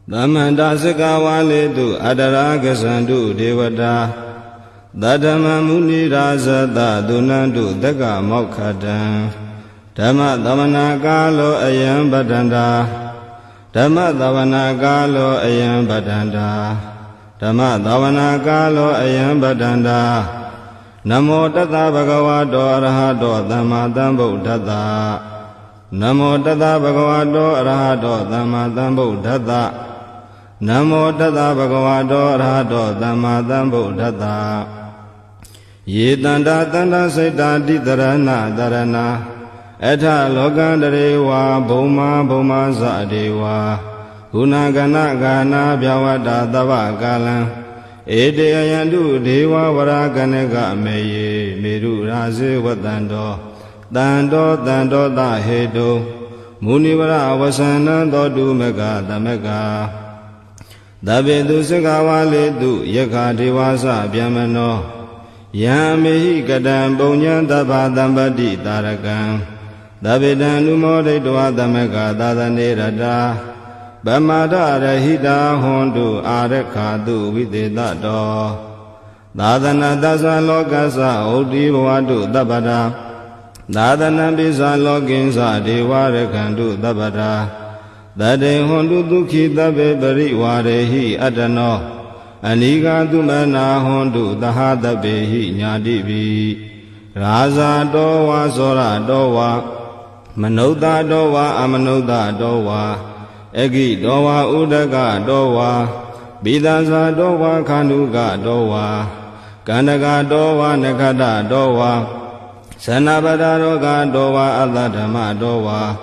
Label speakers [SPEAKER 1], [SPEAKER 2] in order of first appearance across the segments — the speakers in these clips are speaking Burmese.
[SPEAKER 1] Damanda Sikawali tu Adaraga Sandu Devada Dadama Muni Razada Dunandu Daga Mokkada Dhamma Davana Galo Ayam Badanda Dhamma Davana Galo Ayam Badanda Dhamma Davana Galo Ayam Badanda Namo Tata Bhagavato Arahato Dhamma Sambuddhassa Namo Tata Bhagavato Arahato Dhamma Sambuddhassa Namo Tata Bhagavato Arahato Dhamma Sambuddhassa Ye Tanda Tanda Saita Ditarana Dharana Etha Lokandarewa Bhoma Bhoma Sadewa Gunagana Gana Bhyavata Tava Kalam Ede Ayandu Deva Varaganega Meye Meru Raze Vatando Dando Dando Dahedo Munivara Vasana Dodu Mega Damega Dabedu Sikawali du Yaka Devasa Byamano Yamehi Kadam Bonyan Daba Dambadi Tarakan Dabedan Lumode Dua Damega Dadane Rada Bamada Rahida Hondu Arekadu Videda Do Dadana Dasa Lokasa Odi Wadu Dabada Dadana Bisa Loginsa Dewarekandu Dabada Dade Hondu Dukhi Dabe Bari Warehi Adano Aniga Dumana Hondu Dahadabehi Nyadibi Raza Dowa Sora Dowa Manoda Dowa Amanoda Dowa Egi Dowa Udaga Dowa Bidasa Dowa Kanuga Dowa Kandaga Dowa Nekada Dowa Sanabada Roga Dowa Adadama Dowa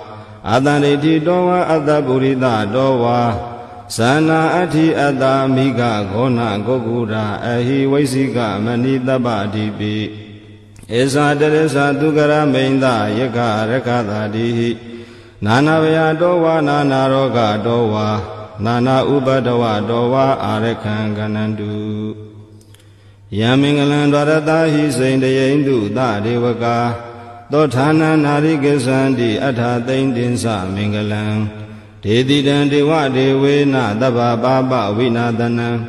[SPEAKER 1] Adaniti Dowa Adaburida Dowa Sana Ati Adamiga Gona Gogura Ahi Vaisika Manidaba Dibi Esa Teresa Dugara Meinda Yaka Rekada Dihi Nanavaya Dowa Nana Roga Dowa Nana Ubadawa Dowa Arekanganandu Yamingalan Dwaratahi Saindayendu Da Devaka Dotana Narigasandi Atha Daindinsa Mingalam Dedidan Dewa Devena Daba Baba Vinadana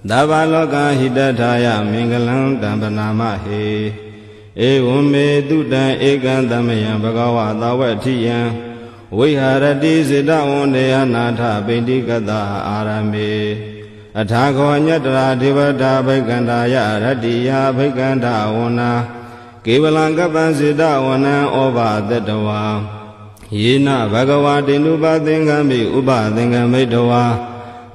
[SPEAKER 1] Daba Loka Hidataya Mingalam Dambanama He Evume Dudan Ekandamayan Bhagava Dawatiyan Viharati Siddha Undeya Natha Bindikata Arame Athako Nyatra Devata Bhaikandaya Ratiya Bhaikanda Una Kevalangapa Siddha Una Oba Datawa Yena Bhagavati Nupathingami Upathingami Dawa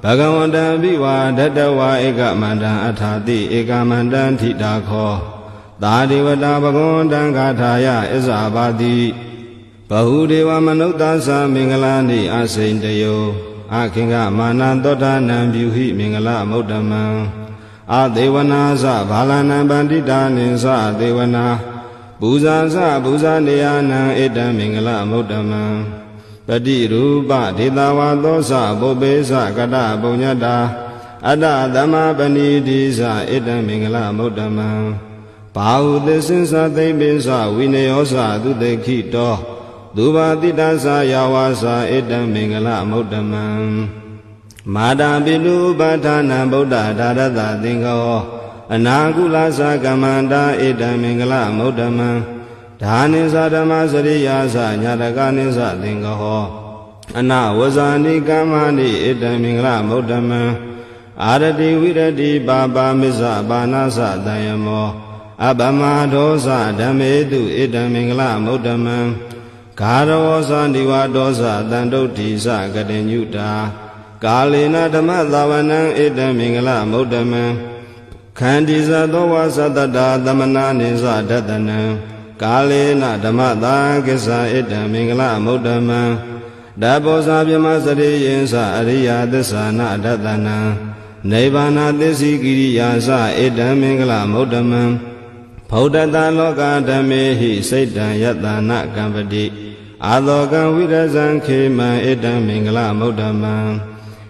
[SPEAKER 1] Bhagavata Viva Datawa Ekamanda Athati Ekamanda Thidakho Dadevata Bhagavata Gathaya Isabati Bahudeva Manutasa Mingalani Asaintayo Akinga Manantota Nambyuhi Mingala Muddhamam Adevana Sa Bhalana Bandita Nisa Devana Buza Sa Buza Niyana Eda Mingala Muddhamam Pati Rupa Ditawa Dosa Bobesa Kata Punyata Ada Dhamma Paniti Sa Eda Mingala Muddhamam Bahudesinsa Tebesa Vineyosa Dudekito Duba Titasa Yawasa Eda Mingala Muddhamam Mada Bidu Bhatana Buddha Darada Dingo Anagula Sakamanda Eda Mingala Muddhamam Dhanisa Dhammasariyasa Nyadaganisa Dingo Ana Vazani Kamani Eda Mingala Muddhamam Arati Virati Baba Misa Banasa Dayamo Abama Dosa Dhamedu Eda Mingala Muddhamam Karawosa Divadosa Dandotisa Gadenyuta Kalina Dhamma Dhavanam Eda Mingala Muddhamam Khandisa Dowa Satada Dhammana Nisa Dadanam Kalina Dhamma Dhagisa Eda Mingala Muddhamam Dabosa Bhyamasari Yinsa Ariya Dhisana Dadanam Nibbana Disi Kiriyasa Eda Mingala Muddhamam Bhaudata Loka Dhammehi Saita Yatana Kampati Adhokan Virazan Khema Eda Mingala Muddhamam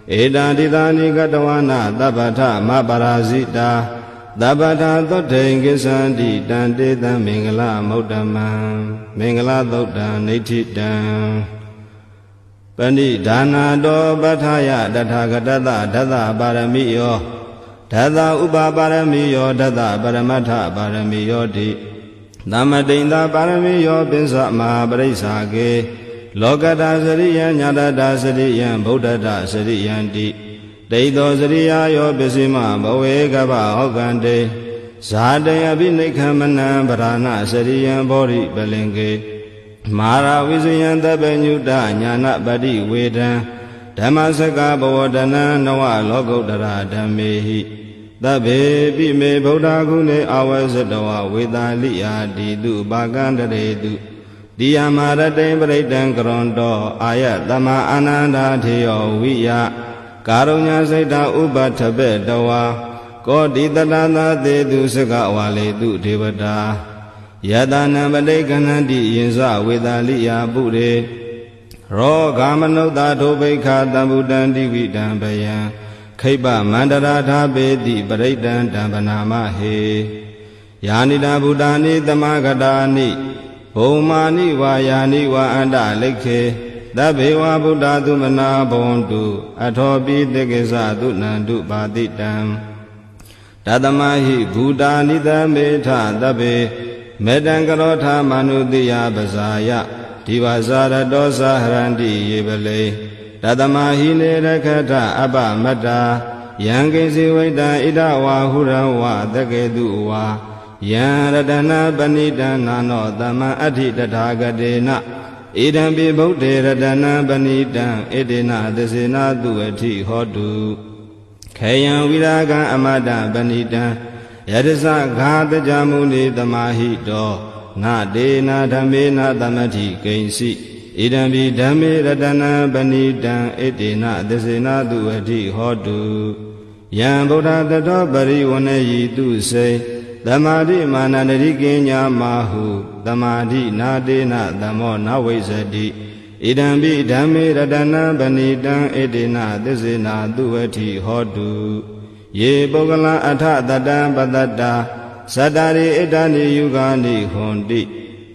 [SPEAKER 1] Eda Didani Gatawana Dabata Maparazita Dabata Thotte Gisanti Danteta Mingala Muddhamam Mingala Thotta Nithitam ဏိဒါနာတောပဋ္ဌာယတထာဂတတဒသပါရမိယောဒသဥပပါရမိယောဒသပရမတ္ထပါရမိယောတိသမတိန်သာပါရမိယောပိစ္ဆမဟာပရိစ္ဆာကေလောကတာစရိယံညာတတာစရိယံဗုဒ္ဓတာစရိယံတိဒိဋ္ဌောစရိယာယောပစ္စည်းမဘဝေကဗဟောကံတေဇာတေအဘိနိခမနံဗရဏစရိယံဘောရိပလင်ကေမာရဝိဇယံတပညုတညာနပတိဝေဒံဓမ္မစကဘဝတနံနဝလောကုတ္တရာဓမ္မေဟိသဗ္ဗေပိမေဗုဒ္ဓဂုဏေအဝဇ္ဇတဝဝေသာလိယာတိတုပါကံတရေတုတိယမရတေပရိတံကရွန်တောအာယတမအာနန္ဒာထေယောဝိယကာရုညစိတ်တာဥပထပေတဝါကောတိတတသာသေတုစကဝါလေတုဒေဝတာယတနာပတိကဏ္ဍိယင်္စဝေသာလိယာပုရေရောဂမနုဿာဒုဗိခာတံဗုတံတိဝိတံဘယံခိပမန္တရာထာပေတိပရိတံတံပနာမဟေယာနိတာဗုဒာနိသမဂတာနိဘုံမာနိဝါယာနိဝါအန္တလိခေသဗ္ဗေဝဗုဒ္ဓသုမနာဘဝန္တုအထောပိတေကိသသုနန္တုပါတိတံတသမဟိဘူတာနိသမေထသဗ္ဗေမေတံကရောထာမနုတိယပဇာယဒီဝဇာရတောသဟရန္တိယေပလေတသမဟိနေရခထအပမတ္တာယံကိစီဝိတံဣဒဝါဟုရဝသကေတုဝါယံရတနာပဏိတံနာနောသမံအဋ္ဌိတထာဂတေနဣဒံပိဗုဒ္ဓေရတနာပဏိတံဣတိနသစေနာတုအဋ္ဌိဟောတုခေယံဝိရာဂံအမတံပဏိတံယတသဂါတကြမုနိသမာဟိတောနာဒေနာဓမ္မေနာသမတိကိဉ္စီဣဒံပိဓမ္မေရတနာပဏိတံဣတိနသစေနာတုအဋ္ဌိဟောတုယံဗုဒ္ဓတတောပရိဝဏယိတုစေသမာဓိမာနန္တိကိညာမဟုသမာဓိနာဒေနသမောနဝိဇ္ဇတိဣဒံပိဓမ္မေရတနာပဏိတံဣတိနသစေနာတုအဋ္ဌိဟောတုယေပုဂ္ဂလအထတတံပတတ္တာသတ္တရိဣဒာနိယုဂာနိဟွန်တိ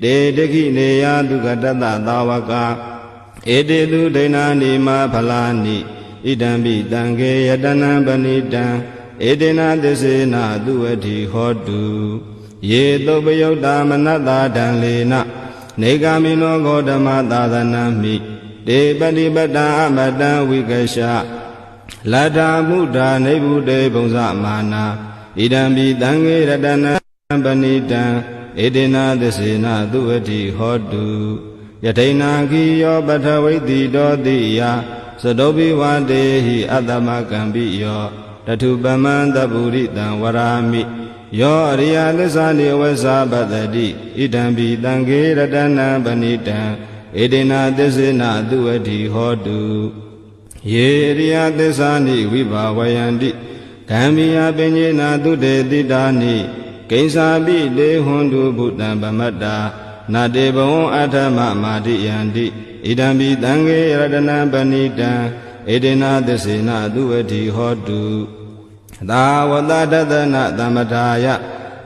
[SPEAKER 1] တေတခိနေယတုကတတသာဝကဧတေတုဒိဏာနိမဖလာနိဣဒံပိတံခေယတနံပဏိတံဧတေနသစေနာတုအဋ္ဌိဟောတုယေသုပယုတ်တာမနတ္တာဒံလေနနေဂာမိနောဂေါတမသာသနံမိတေပတိပတ္တာအမတံဝိကရှလတ္ထာမုဒ္ဒာနေဗုတေဘုံဇမာနာဣဒံပိတံခေရတနံပဏိတံဧတေနသစေနာတုအဋ္ဌိဟောတုယထိနာခိယောပထဝိတိတောတိယသတောပိဝတေဟိအတ္တမကံပိယောတထုပမံတပုရိတံဝရာမိယောအရိယသစ္စာနိဝဇ္ဇပတ္တိဣဒံပိတံခေရတနံပဏိတံဧတေနသစေနာတုအဋ္ဌိဟောတုယေရိယသစ္စာနိဝိဘာဝယန္တိဂမ္မိယပညေနာတုတေတိတာနိကိဉ္စာပိတေဟွန်တုဘုတ္တံပမတ္တာနာတေဘဝံအထမမာတိယန္တိဣဒံပိတံခေရတနံပဏိတံဧတေနသစေနာတုအဋ္ဌိဟောတုသာဝတတတနာသမထာယ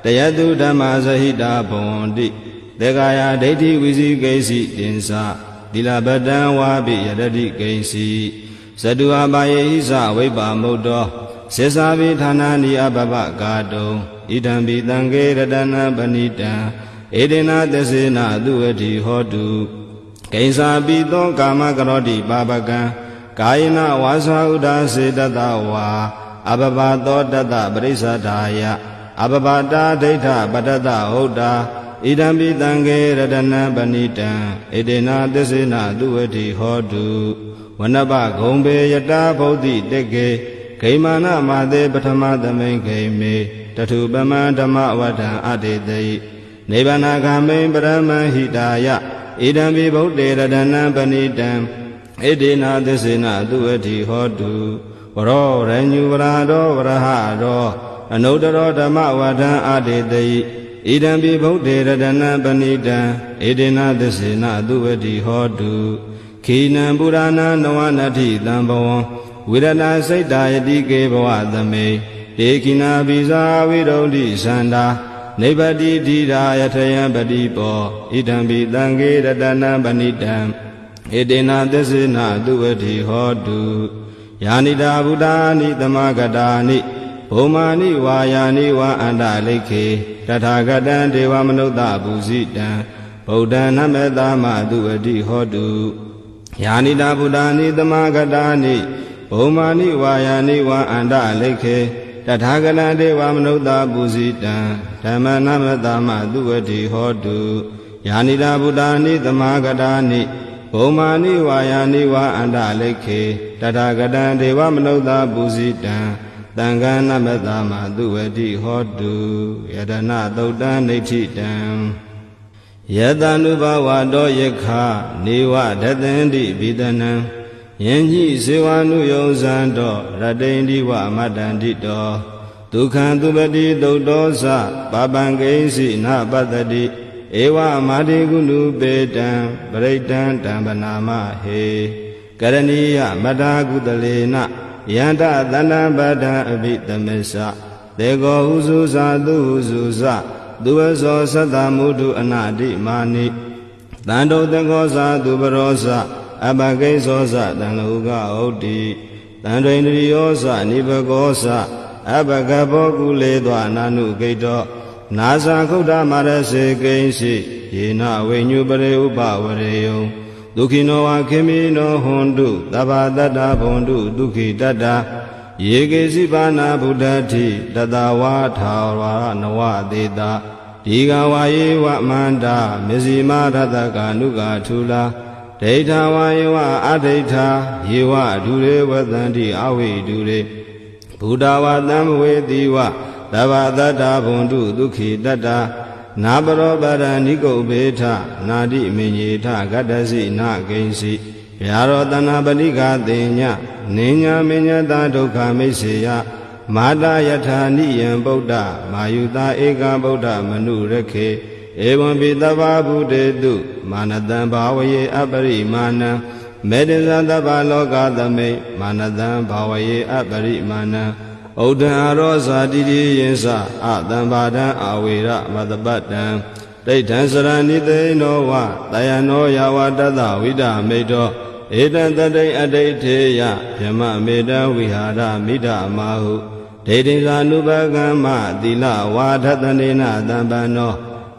[SPEAKER 1] တယတုဓမ္မဇဟိတာဘဝန္တိသေကာယဒိဋ္ဌိဝိဇိကိစီတင်္စာသီလပတံဝါပိယတတိကိဉ္စီဇတုအပါယေဟိသဝိပ္ပါမုတ်တောစေစာပိဌာနာနိအပပကာတုံဣဒံပိတံခေရတနာပဏိတံဧတေနသစေနာတုအဋ္ဌိဟောတုကိဉ္စာပိသောကာမကရောတိပါပကံကာယနာဝါစာဥဒ္ဒါစေတတဝါအပပသောတတပရိစ္ဆဒာယအပပတာဒိဋ္ဌပတတဟုတ်တာဣဒံပိတံခေရတနာပဏိတံဧတေနသစေနာတုအဋ္ဌိဟောတုဝနပဂုံပေယတာဗုဒ္ဓိတေကေဂိမာနမာသေပထမသမိန်ဂိမေတထုပမံဓမ္မဝတ္ထံအတေတိနိဗ္ဗာနဂမိန်ပရမဟိတာယဣဒံပိဗုဒ္ဓေရတနာပဏိတံဣတိနာသစေနာတုအဋ္ဌိဟောတုဝရောရညုဝရာရောဝရဟရောအနုတ္တရောဓမ္မဝတ္ထံအတေတိဣဒံပိဗုဒ္ဓေရတနာပဏိတံဣတိနာသစေနာတုအဋ္ဌိဟောတုခိနံပုရာဏနဝနတ္ထိတံဘဝံဝိရဏစိတ်တာယတိကေဘဝသမေတေခိနာပိဇာဝိရုဒ္ဓိသန္တာနိဗ္ဗတိဓိရာယထယံပတိပောဣဒံပိတံခေရတနာပဏိတံ ဧတေနသစ္စေနသူဝတိဟောတုယာနိတာဗုဒ္ဓာနိသမဂတာနိဘုံမာနိဝါယာနိဝါအန္တလိခေတထာဂတံဒေဝမနုဿပုဇိတံဗုဒ္ဓံနမေတ္တာမသူဝတိဟောတုယာနိတာဗုဒ္ဓာနိသမဂတာနိဘုံမာနိဝါယာနိဝါအန္တလိခေတထာဂတံဒေဝမနုဿပုဇိတံဓမ္မနမေတ္တာမသူဝတိဟောတုယာနိတာဗုဒ္ဓာနိသမဂတာနိဘုံမာနိဝါယာနိဝါအန္တလိခေတထာဂတံဒေဝမနုဿပုဇိတံသံဃာနမတ္တမသူဝတိဟောတုယတနာသုတ်တံနိဋ္ဌိတံယတ ानु ဘဝတောယခနေဝဒသန္တိဘိဒနံယင်ညိဇေဝ ानु ယုံဇံတောရတိန္ဒီဝမတ္တန္တိတောဒုက္ခံသူပတိသုတ်တောသပပံကိဉ္စီနပတ္တိဧဝမာတိကုဏုပေတံပရိတံတံပနာမဟေကရဏီယမတာကုတလေနယန္တသန္တပတ္တံအဘိတမေသသေကောဟုစုဇာသူဟုစုဇသူဝဇောသတ္တမုဒုအနာတိမာနိတန္တုတကောဇာသူပရောဇအပကိဇောဇတံလောကဩတိတန္တိန္ဒရိယောဇနိဘကောဇအပကဘောကုလေသောအနာနုဂိတောနာဇာခုဒ္ဓမာရစေကိဉ္စီယေနဝိညုပရေဥပဝရေယံဒုခိနောဝခေမိနောဟွန်တုသဗ္ဗတတ္တဘွန်တုဒုခိတတ္တယေကေစီပါဏဗုဒ္ဓတိတတဝါထာဝရနဝသေတာဒီဃဝါယေဝမန္တာမေဇိမာရတကာနုကာထူလာဒိဋ္ဌဝါယေဝအဒိဋ္ဌာယေဝဒုရေဝသန္တိအဝိဒုရေဘုဒ္ဓဝါသံဝေတိဝသဗ္ဗတတ္တဘွန်တုဒုခိတတ္တနာပရောပရဏိကုတ်ဘေထနာတိမေညေထဂတ္တစီနာဂိဉ္စီဗျာရောတနာပတိကာတေညနိညာမေညတာဒုက္ခမိတ်စေယမာတာယထာနိယံဗုဒ္ဓမာယုတာဧကဗုဒ္ဓမနုရခေဧဝံပိတဗ္ဗဗုတေတုမာနတံဘာဝယေအပရိမာဏံမေတ္တဇတဗ္ဗလောကသမိတ်မာနတံဘာဝယေအပရိမာဏံဩဒံအရောဇာတိတိယင်္စအတံဘာဒံအဝေရမတပတ္တံဒိဋ္ဌံစရဏိသေနောဝတယနောယဝတတဝိဒမေတောဧတံတတိအဋိဋ္ဌေယဗြမမေတံဝိဟာရမိဒမာဟုဒိဋ္ဌိသာနုပကမ္မသီလဝါဒတနေနတံပန္နော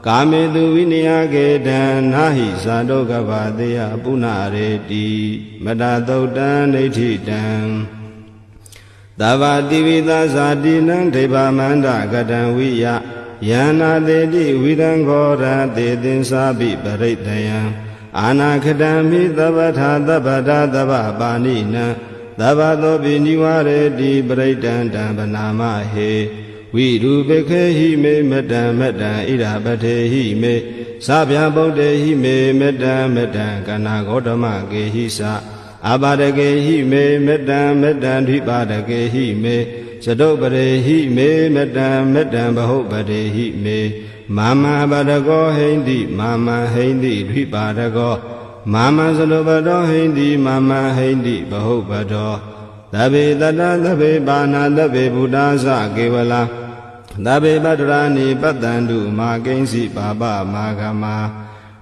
[SPEAKER 1] ကာမေတုဝိနယကေတံနာဟိဇာတောကဗတေယပုဏ္ဏရေတိမတသုတ်တံနိဋ္ဌိတံသဗ္ဗတိဝိသဇာတိနံဒေဗမန္တကတံဝိယယန္နာတေတိဝိရံခောရတေသင်္စာပိပရိတယံအာနာခတံမိသဗ္ဗထာသဗ္ဗတာသဗ္ဗပါဏိနံသဗ္ဗသောပိနိဝရေတိပရိတံတံပနာမဟေဝိရူပခေဟိမေမတံမတံဣဒပထေဟိမေသဗ္ဗဗုဒ္ဓေဟိမေမတံမတံကနာဂေါတမကေဟိသအပါဒကေဟိမေမတံမတံဓိပါဒကေဟိမေသတုပရေဟိမေမတံမတံဘဟုပတေဟိမေမာမပါဒကောဟိန္တိမာမဟိန္တိဓိပါဒကောမာမသလုပတောဟိန္တိမာမဟိန္တိဘဟုပတောသဗ္ဗေတတ္တသဗ္ဗေပါဏသဗ္ဗေဘုဒ္ဓသကေဝလာသဗ္ဗေပတ္တရာနိပတ္တန္တုမာကိဉ္စီပါပမာဂမ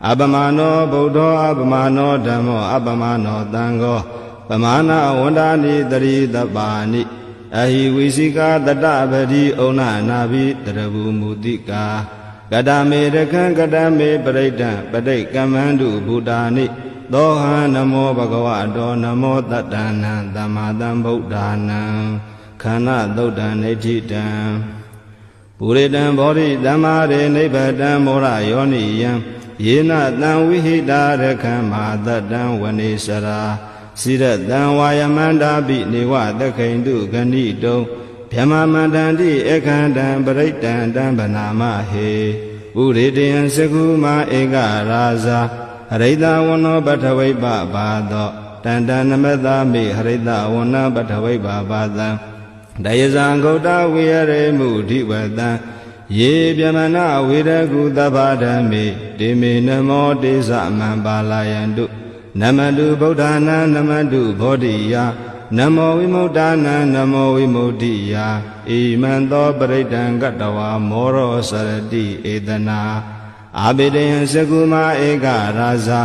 [SPEAKER 1] အပမနောဗုဒ္ဓောအပမနောဓမ္မောအပမနောသံဃောပမာဏဝန္ဒာနိတရိတပါဏိအဟိဝိစိကာတတပတိဩနနာဘိတရဘူမူတိကာကတမေရခံကတမေပရိဒံပဋိကမ္မန္တုဘုဒ္ဓာနိသောဟံနမောဘဂဝတောနမောတတ္တနံသမ္မာသမ္ဗုဒ္ဓာနံခန္ဓာသုတ်တံနိဋ္ဌိတံပုရိတံဘောဓိသမ္မာရေနိဗ္ဗတံမောရယောနိယံယေနတံဝိဟိတာရခံမာတတံဝနေစရာစိရတံဝါယမန္တာပိနေဝသခိန်တုဂဏိတုံဗြဟ္မမန္တန္တိအခန္တံပရိတံတံဗနာမဟေပုရိတယံစကုမာဧကရာဇာဟရိတဝနောပထဝိပဘာသောတန္တနမတမိဟရိတဝနပထဝိပဘာသံတယဇံဂௌတဝိရရေမုဓိဝတံယေပြမနာဝိရကုသဗ္ဗဓမ္မေတေမေနမောတေသမံပါလာယန္တုနမတုဗုဒ္ဓနာနမတုဘောဓိယနမောဝိမု ddha နာနမောဝိမု ddhi ယဣမံသောပရိဒံကတဝါမောရောစရတိဧတနာအာဘိတယံစကုမာဧကရာဇာ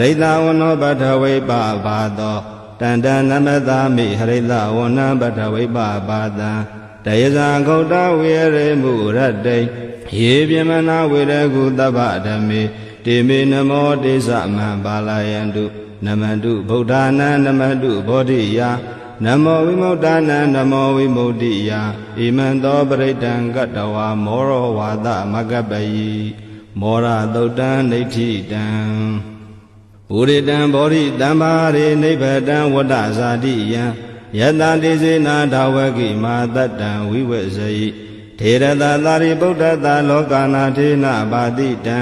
[SPEAKER 1] ရိတဝနောပထဝိပပါသောတန္တနမသာမိဟရိတဝနံပထဝိပပါတံတယဇာဂௌတဝေရေမုရတ္တိယေပြမနာဝေရကုသဗ္ဗဓမ္မေတေမေနမောတေသမံပါဠယန္တုနမန္တုဗုဒ္ဓနာနမန္တုဘောဓိယနမောဝိမု ṭ နံနမောဝိမု ṭိယဣမံသောပရိတံကတ္တဝါမောရောဝါသမကပ္ပယိမောရသုတ်တံဒိဋ္ဌိတံပုရိတံဘောဓိတံပါရိနိဗ္ဗတံဝတ္တဇာတိယံယတတိစေနာဓဝကိမာတတံဝိဝေဇယိထေရတသာရိပုတ္တတလောကနာထေနပါတိတံ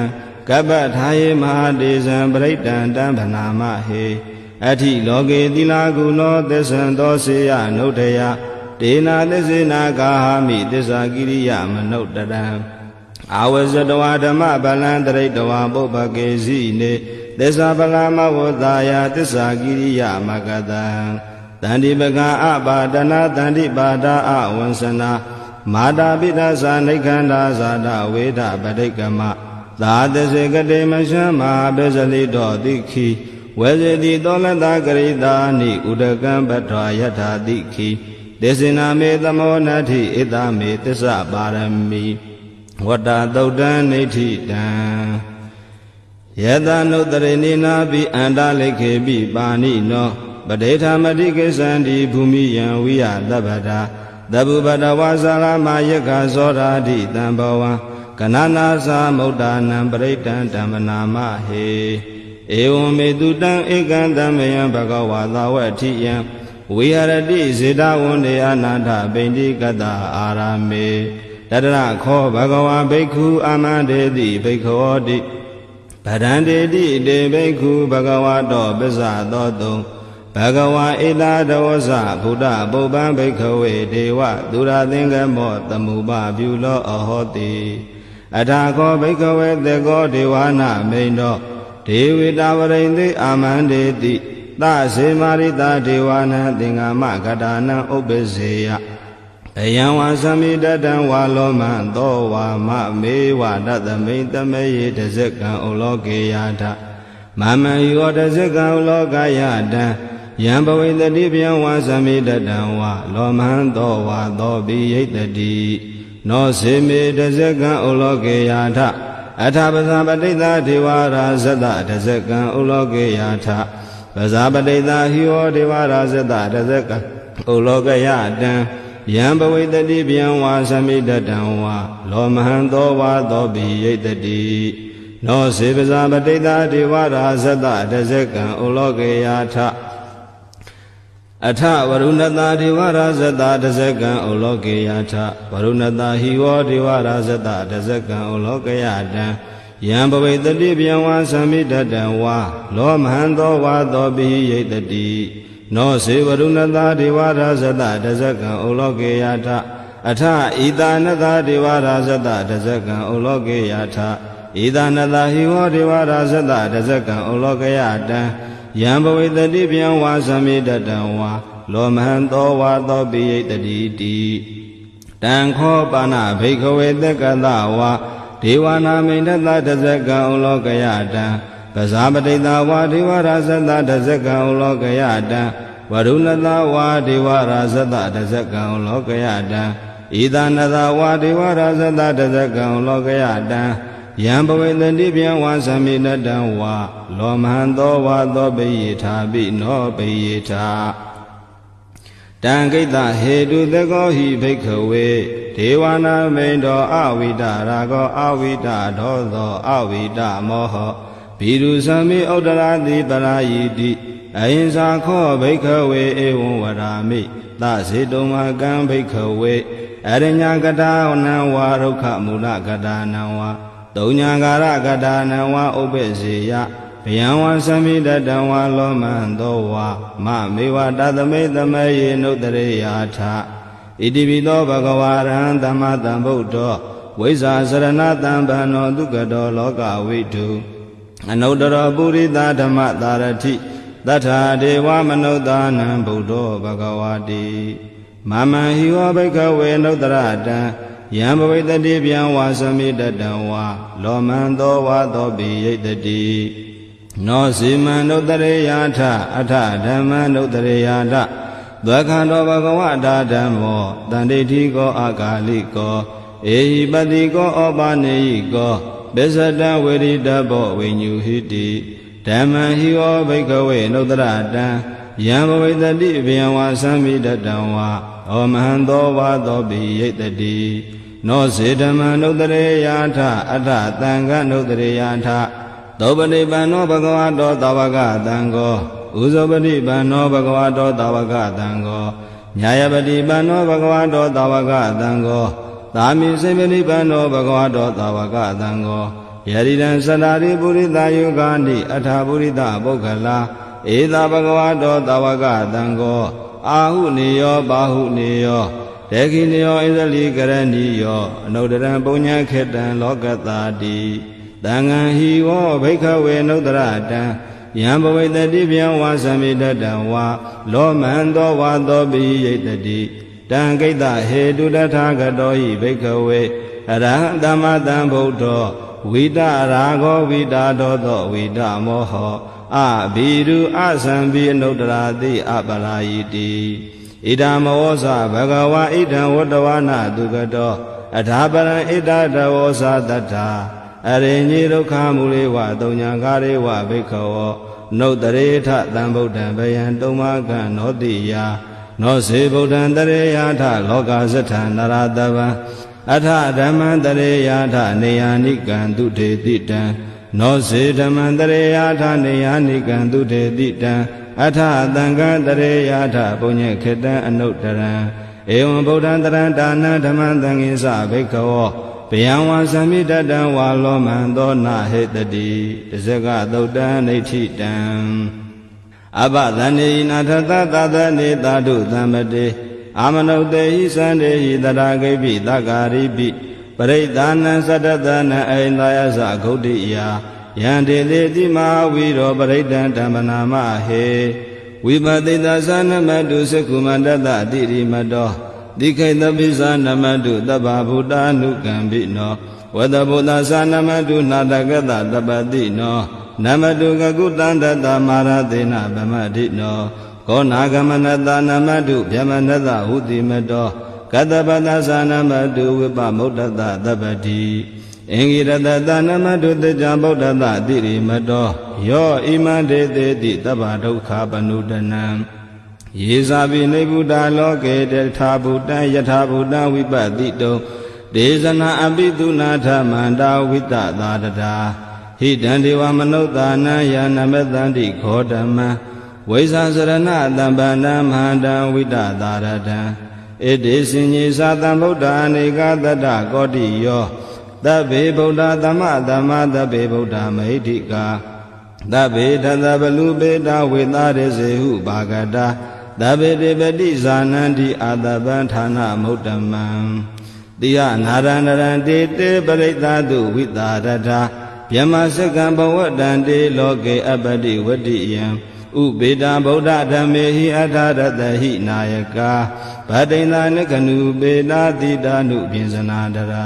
[SPEAKER 1] ကပ္ပထာယေမဟာတေဇံပရိတံတံဗနာမဟေအဋ္ဌိလောကေသီလာကုနောသစ္ဆံသောစေယနုဋ္ဌယတေနာသစ္စေနာကာဟာမိသစ္စာကိရိယမနုဋ္ဌတံအာဝဇတဝါဓမ္မဗလံတရိတဝါပုပ္ပကေစီနေသစ္စာပလာမဝသာယသစ္စာကိရိယမကတံတန္တိပကံအပါဒနာတန္တိပါဒအဝံစနာမာတာပိဋ္ဌဇာနိခန္ဓာဇာတဝေဒပဋိကမသာသစေကတိမရှမ်းမဟာပစ္စလိတောတိခိဝေဇတိတောလတကရိတာနိဥဒကံပထွာယထာတိခိသေစင်နာမေသမောနတ္ထိဣတမေသစ္စာပါရမီဝတ္တသုတ်တံနိဋ္ဌိတံယတနုတရိနိနာပိအန္တလိခေပိပါဏိနောပဋိဌာမတိကိသန္တိဘူမိယံဝိယသဗ္ဗတာသဗ္ဗပတဝါဇာလမယက္ခဇောရာတိတံဘဝံကနနာသမုဒ္ဒနံပရိတံဓမ္မနာမဟေဧဝံမေတုတံဧကံတမယံဘဂဝါသာဝတိယံဝိဟရတိဇေတဝန္တေအနန္တပိန္တိကတအာရမေတတရခောဘဂဝါဘိက္ခုအာမန္တေတိဘိက္ခောတိဗဒန္တေတိတေဘိက္ခုဘဂဝါတောပစ္စသောတုံဘဂဝါဧတာဒဝဇဘုဒ္ဓပုပ္ပံဘိက္ခဝေဒေဝသူရသင်္ကမောသမုပပြုလောအဟောတိအထာခောဘိက္ခဝေသေကောဒေဝနာမိန်တော်ဒေဝိတာဝရိန္တိအာမန္တေတိသစေမာရိတာဒေဝနာသင်္ဃမကတာနံဥပ္ပစေယအယံဝါသမိတတံဝါလောမံသောဝါမမေဝတသမိတမေယေတဇကံဥလောကေယထမမံယောတဇကံဥလောကယတံယံဘဝိတတိဗျံဝါသမိတတံဝါလောမံသောဝါသောပိယိတတိနောစေမေတဇကံဥလောကေယထအထပဇာပတိတဒေဝရာဇတတဇကံဥလောကေယထပဇာပတိတဟိဝဒေဝရာဇတတဇကံဥလောကယတံယံဘဝိတတိဗျံဝါသမိတတံဝါလောမဟံသောဝါသောပိယိတတိနောစေပဇာပတိတဒေဝရာဇတတဇကံဥလောကေယထအထဝရုဏတာဒေဝရာဇတတဇကံဥလောကေယထဝရုဏတာဟိဝဒေဝရာဇတတဇကံဥလောကယတံယံဘဝိတတိဗျံဝါသမိတတံဝါလောမဟံသောဝါသောပိယိတတိနောစေဝရုဏတာဒေဝရာဇတတဇကံဥလောကေယထအထဣတာနတာဒေဝရာဇတတဇကံဥလောကေယထဣတာနတာဟိဝဒေဝရာဇတတဇကံဥလောကယတံယံဘဝိတတိဗျံဝါသမိတတံဝါလောမဟံသောဝါသောပိယိတတိတိတံခောပါဏဘိက္ခဝေသက္ကသဝါဒေဝနာမိန်တတတဇကံဥလောကယတံပဇာပတိတဝါဒေဝရာဇတတဇကံဥလောကယတံဝရုဏတဝါဒေဝရာဇတတဇကံဥလောကယတံဣဒနတဝါဒေဝရာဇတတဇကံဥလောကယတံယံဘဝေတတိဗျံဝါသမိတတံဝါလောမဟံသောဝါသောပိယေထာပိနောပိယေထာတံကိတ္တဟေတုသကောဟိဘိက္ခဝေဒေဝနာမိန်တော်အဝိတရာဂောအဝိတဒောသောအဝိတမောဟဘိရုသမိဥဒ္ဒရာတိပရာယိတိအဟိံစာခောဘိက္ခဝေဧဝံဝရာမိသစေတုံမကံဘိက္ခဝေအရညကတာနံဝါရုခမူလကတာနံဝါတုံညာကာရကတာနံဝါဥပ္ပစေယဗျံဝါသမိတတံဝါလောမံသောဝါမမေဝတသမိတမေယေနုတရေယာထဣတိပိသောဘဂဝါရဟံသမ္မာသမ္ဗုဒ္ဓောဝိဇ္ဇာစရဏတံဗန္နောဒုက္ကတောလောကဝိတုအနုတ္တရောပုရိသဓမ္မသာရတိသတ္ထာဒေဝမနုဿာနံဗုဒ္ဓောဘဂဝါတိမမံဟိဝဘိက္ခဝေနုတ္တရတံယံဘဝိတတိဗျံဝါသမိတတံဝါလောမံသောဝါသောပိယိတတိ နောစီမံနုတ္တရေယထအထဓမ္မနုတ္တရေယထသက္ခန္တောဘဂဝတာဓမ္မောတန္တိတိကောအာဂါလိကောဧဟိပတိကောဩပါနေယိကောပစ္စတံဝေရိတဘောဝိညုဟိတိဓမ္မံဟိဝဘိကဝေနုတ္တရတံယံဘဝိတတိဘယံဝါသံမိတတံဝါဩမဟံသောဝါသောပိယိတတိနောစေဓမ္မနုတ္တရေယထအထသံဃနုတ္တရေယထသောပတိပန္နောဘဂဝတောသာဝကသံဃောဥဇောပတိပန္နောဘဂဝတောသာဝကသံဃောညာယပတိပန္နောဘဂဝတောသာဝကသံဃောသာမိစေပတိပန္နောဘဂဝတောသာဝကသံဃောယရိတံသတ္တာရိပုရိသယုဂာနိအထာပုရိသပုဂ္ဂလာဧသာဘဂဝတောသာဝကသံဃောအာဟုနေယောဘာဟုနေယောဒေခိနေယောဣဇလိကရဏီယောအနုတ္တရံပုညံခေတံလောကတာတိသံဃံဟိဝောဘိက္ခဝေနုတ္တရတံယံဘဝိတတိဗျံဝါသမိတတံဝါလောမံသောဝါသောပိယိတတိတံကိတ္တဟေတုတထာဂတောဟိဘိက္ခဝေအရဟံသမ္မာသမ္ဗုဒ္ဓောဝိတရာဂောဝိတာဒောသောဝိတမောဟောအဘိရုအသံဘိအနုတ္တရာတိအပရာယိတိဣဒံမောဇဘဂဝါဣဒံဝတ္တဝနာတုကတောအထာပရံဣဒတဝောဇတတ္ထာအရိညိဒုက္ခမူလေဝတုံညာကာရေဝဘိက္ခဝောနုတ္တရေထသံဗုဒ္ဓံဘယံတုံမကံနောတိယနောစေဗုဒ္ဓံတရေယထလောကဇထံနရတဗံအထဓမ္မံတရေယထနေယာနိကံတုထေတိတံနောစေဓမ္မံတရေယထနေယာနိကံတုထေတိတံအထသံဃံတရေယထပုညေခေတံအနုတ္တရံဧဝံဗုဒ္ဓံတရံဒါနံဓမ္မံသံဃိသဘိက္ခဝောဘယံဝါသမိတတံဝါလောမံသောနာဟေတတိတဇဂသုတ်တံနေဋ္ဌိတံအဘသန္နေနာထသသသနေသာဓုသံမတေအာမနုတေဟိသန္တေဟိတရာဂိပိသက္ကာရိပိပရိဒာနံသတ္တသနံအိန္ဒယသဂုဋ္ဌိယာယံတေတိတိမဝိရောပရိဒံဓမ္မနာမဟေဝိပတိတသနမတုစကုမန္တတတိရိမတောတိခိတပိသနမတုတဗ္ဗဗုဒ္ဓ ानु ကံပိနောဝတဗုဒ္ဓသနမတုနာတကတတပတိနောနမတုကကုတန္တတမာရသေနဗမတိနောကောနာဂမနတနမတုဗျမနတဟုတိမတောကတပတသနမတုဝိပမုဒ္ဒတတပတိအင်္ဂိရတတနမတုတေဇံဗုဒ္ဓတတိရိမတောယောဣမံဒေတေတိတဗ္ဗဒုက္ခပနုတနံယေဇာပိနေဗုဒ္ဓလောကေတထာဗုဒ္ဓံယထာဗုဒ္ဓံဝိပတိတုံဒေဇနာအပိသုနာထမန္တာဝိတသာတတာဟိတံဒေဝမနုဿာနံယာနမတန္တိခောဓမ္မံဝိဇာစရဏတံပန္နမန္တံဝိတသာရတံဣတိစင်ကြီးသာတံဗုဒ္ဓအနေကတတကောတိယောသဗ္ဗေဗုဒ္ဓသမ္မာသမ္မာသဗ္ဗေဗုဒ္ဓမဟိတိကာသဗ္ဗေထသဗလူပေတဝေသာရစေဟုဘာဂတာသဗ္ဗေတေပတိဇာနန္တိအာတပံဌာနမုဒ္ဓမံတိယနာရဏရံတေတေပရိသတုဝိတာရထာဗျမစကံဘဝတံတေလောကေအပတိဝတ္တိယံဥပေတံဗုဒ္ဓဓမ္မေဟိအထာရတဟိနာယကာဗတိန္ဒနကနုပေတာတိတာနုပြင်စနာတရာ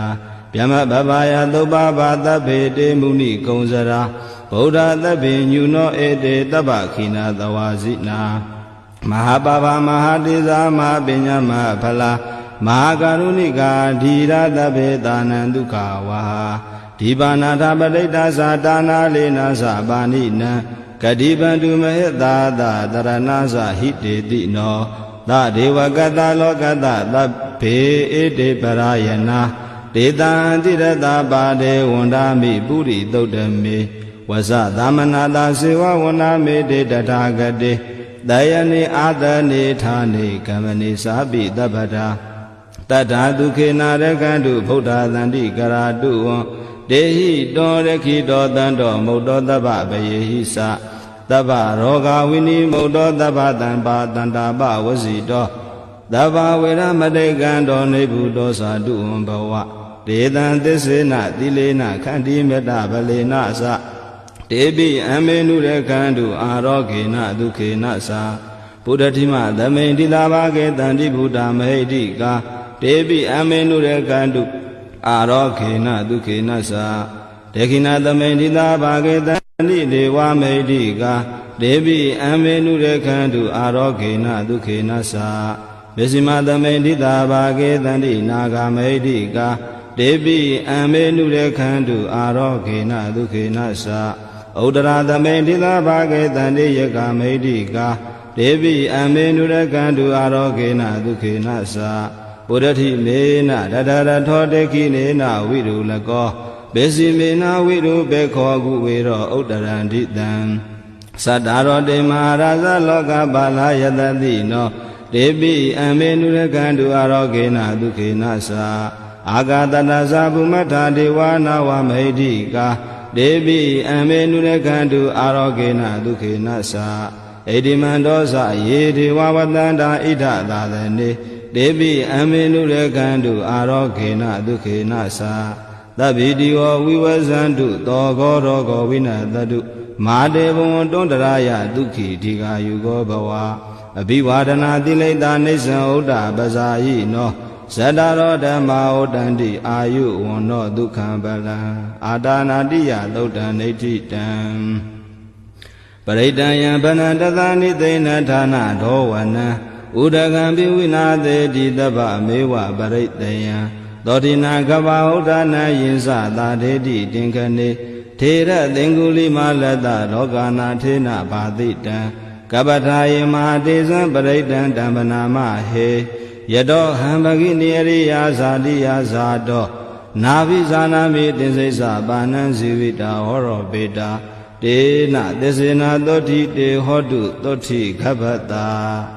[SPEAKER 1] ဗျမဘဗာယသုပ္ပဘာသဗ္ဗေတေမုနိကုံစရာဗုဒ္ဓသဗ္ဗေညုနောဧတေတဗ္ဗခိနာသဝါစိနာမဟာပါပမဟာတိဇာမဟာပညာမဟာဖလာမဟာကရုဏိကာဓီရသဗ္ဗေတာနံဒုက္ခဝါဒီပါဏာထပဋိတ္တသာတာနာလေနာသပါဏိနံကတိပန္တုမဟေတာသတရဏသဟိတေတိနောသဒေဝကတလောကတသဗ္ဗေဧတေပရာယနာဒေတံတိရတပါဒေဝန္ဒာမိပုရိသုတ်တမေဝဇသမနာတာစေဝဝန္ဒာမေတေတထာဂတေတယနိအာတနိဌာနိကမ္မနိသာပိတပ္ပတာတတ္ထာဒုခေနာရကန္တုဗုဒ္ဓသန္တိကရာတုဝံတေဟိတောရခိတောတန္တောမုတ်တောတပ္ပပယေဟိသတပ္ပရောဂဝိနိမုတ်တောတပ္ပတံပါတန္တာပဝစီတောတပ္ပဝေရမတေကံတောနေဗုတောသာတုဝံဘဝဒေတံသစ္စေနသီလေနခန္တိမေတ္တဗလေနသတေပိအမေနုရကန္တုအာရောဂေနဒုခေနသာဘုဒ္ဓတိမသမိန်တိလာဘာကေတန္တိဘုဒ္ဓမဟိတိကာတေပိအမေနုရကန္တုအာရောဂေနဒုခေနသာဒေခိနသမိန်တိလာဘာကေတ နိဒေဝမေတိကာဒေဝိအမေနုရခန္တုအာရောဂေနဒုခေနသာမေစီမသမိဋိတာဘာကေတန္တိနာဂမေတိကာဒေဝိအမေနုရခန္တုအာရောဂေနဒုခေနသာဥဒရာသမိဋိတာဘာကေတန္တိယကမေတိကာဒေဝိအမေနုရခန္တုအာရောဂေနဒုခေနသာပုရတိမေနတတရထောတေခိနေနဝိရုလကောဘေစီမေနဝိရုဘေခောကုဝေရောဥဒရန္တိတံသတ္တရောတေမဟာရာဇလောကပါဠယတတိနောဒေပိအမေနုရကန္တုအာရောဂေနဒုခေနသာအာဂတတသဗုမထာဒေဝနာဝမေဟိကာဒေပိအမေနုရကန္တုအာရောဂေနဒုခေနသာဣတိမန္တောသယေဒေဝဝတန္တာဣဒသာသနေဒေပိအမေနုရကန္တုအာရောဂေနဒုခေနသာသဗ္ဗိတိဝဝိဝဇန္တုသောဂောရောဂောဝိနတတုမာတေဘဝံတွန္တရာယဒုက္ခိဒီဃာယုဂောဘဝအဘိဝါဒနာတိလိတာနိစ္စံဥဒ္ဒပဇာယိနောဇတ္တရောဓမ္မာဩတန္တိအာယုဝန္နောဒုက္ခံပလံအာတာနာတိယသုတ်တံနေဋ္ဌိတံပရိတံယံဗနတသနိသိဏဌာနဒောဝနံဥဒကံပိဝိနာသေတိတပ္ပမေဝပရိတယံသောတိနာကဗ္ဗဥဒ္ဒနာယင်္စသာဒေတိတင်ခနေထေရသင်္ကုလိမလတ္တလောကနာထေနဘာတိတံကပ္ပထာယေမဟာတေဇံပရိတံတံပနာမဟေယတောဟံပဂိနိရိယာဇာတိယဇာတောနာဘိဇာနာမိတင်စိစ္ဆပါဏံဇီဝိတာဟောရောပေတာတေနသစ္စေနာသောတိတေဟောတုသောတိခဗ္ဗတာ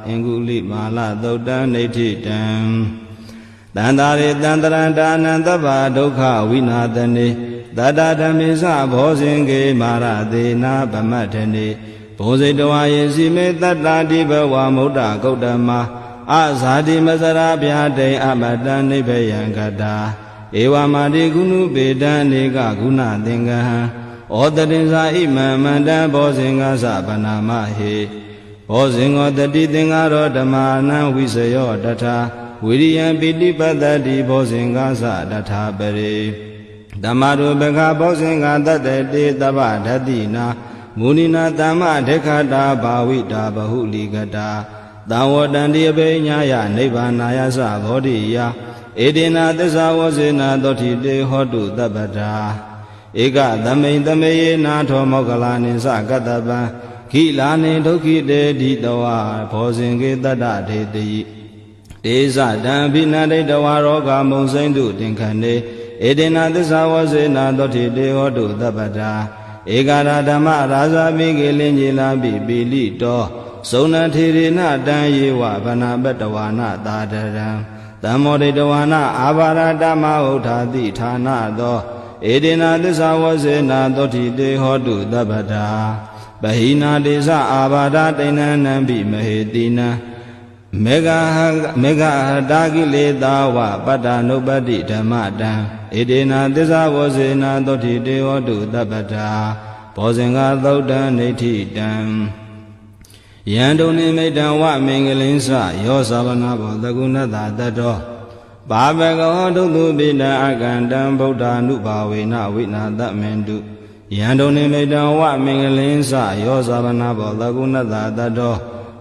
[SPEAKER 1] အင်္ဂုလိမာလသုတ်တံနေဋ္ဌိတံတန္တာရေတန္တရန္တာနန္တဗ္ဗဒုက္ခဝိနာသနေတတဓမ္မေသဘောဇင်ကေမာရသေနာဗမတ္ထနေဘုဇိတဝါယေစီမေတတ္တာတိဘဝမုဒ္ဒဂௌတမအဇာတိမစရာဗျာတိအမတံနိဗ္ဗယံကတာဧဝမာတိကုဏုပေတံနေကဂုဏသင်္ကဟံဩတတင်္စာဣမံမန္တံဘောဇင်္ဂသဗနာမဟေဘောဇင်္ဂောတတိသင်္ဃရောဓမ္မာနံဝိစယောတထာဝိရိယံပိဋိပတ္တိဘောဇင်္ဂသတထာပရိဓမ္မရူပကဘောဇင်္ဂတတတေတဗ္ဗဓတ္တိနာမုနိနာတမ္မဒေခတာဘာဝိတာဘဟုလိကတာသံဝတန္တိအပိညာယနိဗ္ဗာနာယသဘောဓိယဧတေနာသစ္စာဝဇေနာသောတိတေဟောတုတပ္ပတာဧကသမိန်သမေယေနာထောမောကလာနိသကတ္တပံခိလာနိဒုက္ခိတေတိတဝါဘောဇင်ကေတတ္တဒေတိတေဇတံဘိနတိတဝါရောဂမုံစိမ့်တုတင်ခဏေဧတေနာသစ္စာဝဇေနာသောတိတေဟောတုတပ္ပတာဧကရာဓမ္မရာဇာပိကေလင်ကြီးလာပိပိလိတောသုဏထေရေနတံယေဝဗနာပတဝါနသာတရံတမောဒိတဝါနအာဘာရတမဥထာတိဌာနသောဧတေနာသစ္စာဝဇေနာသောတိတေဟောတုတပ္ပတာပဟိနာတေဇအာဘာဒတိဏနံပိမဟေတိနံမေဃဟတာကိလေသာဝပတ္တနုပတ္တိဓမ္မတံဧတေနာသစ္စာဝဇေနာသောတိတေဟောတုတပ္ပတာဘောဇင်္ဂသုတ်တံနေဋ္ဌိတံယံတုန်နိမိတံဝမင်္ဂလင်းစယောသဗနာဘောသကုဏတတတောဘာဘဂဝဒုတုပိတံအကန္တံဗုဒ္ဓ ानु ဘာဝေနဝိနာတမင်တုယံတုန်နိမိတံဝမင်္ဂလင်းစယောသဗနာဘောသကုဏတတတော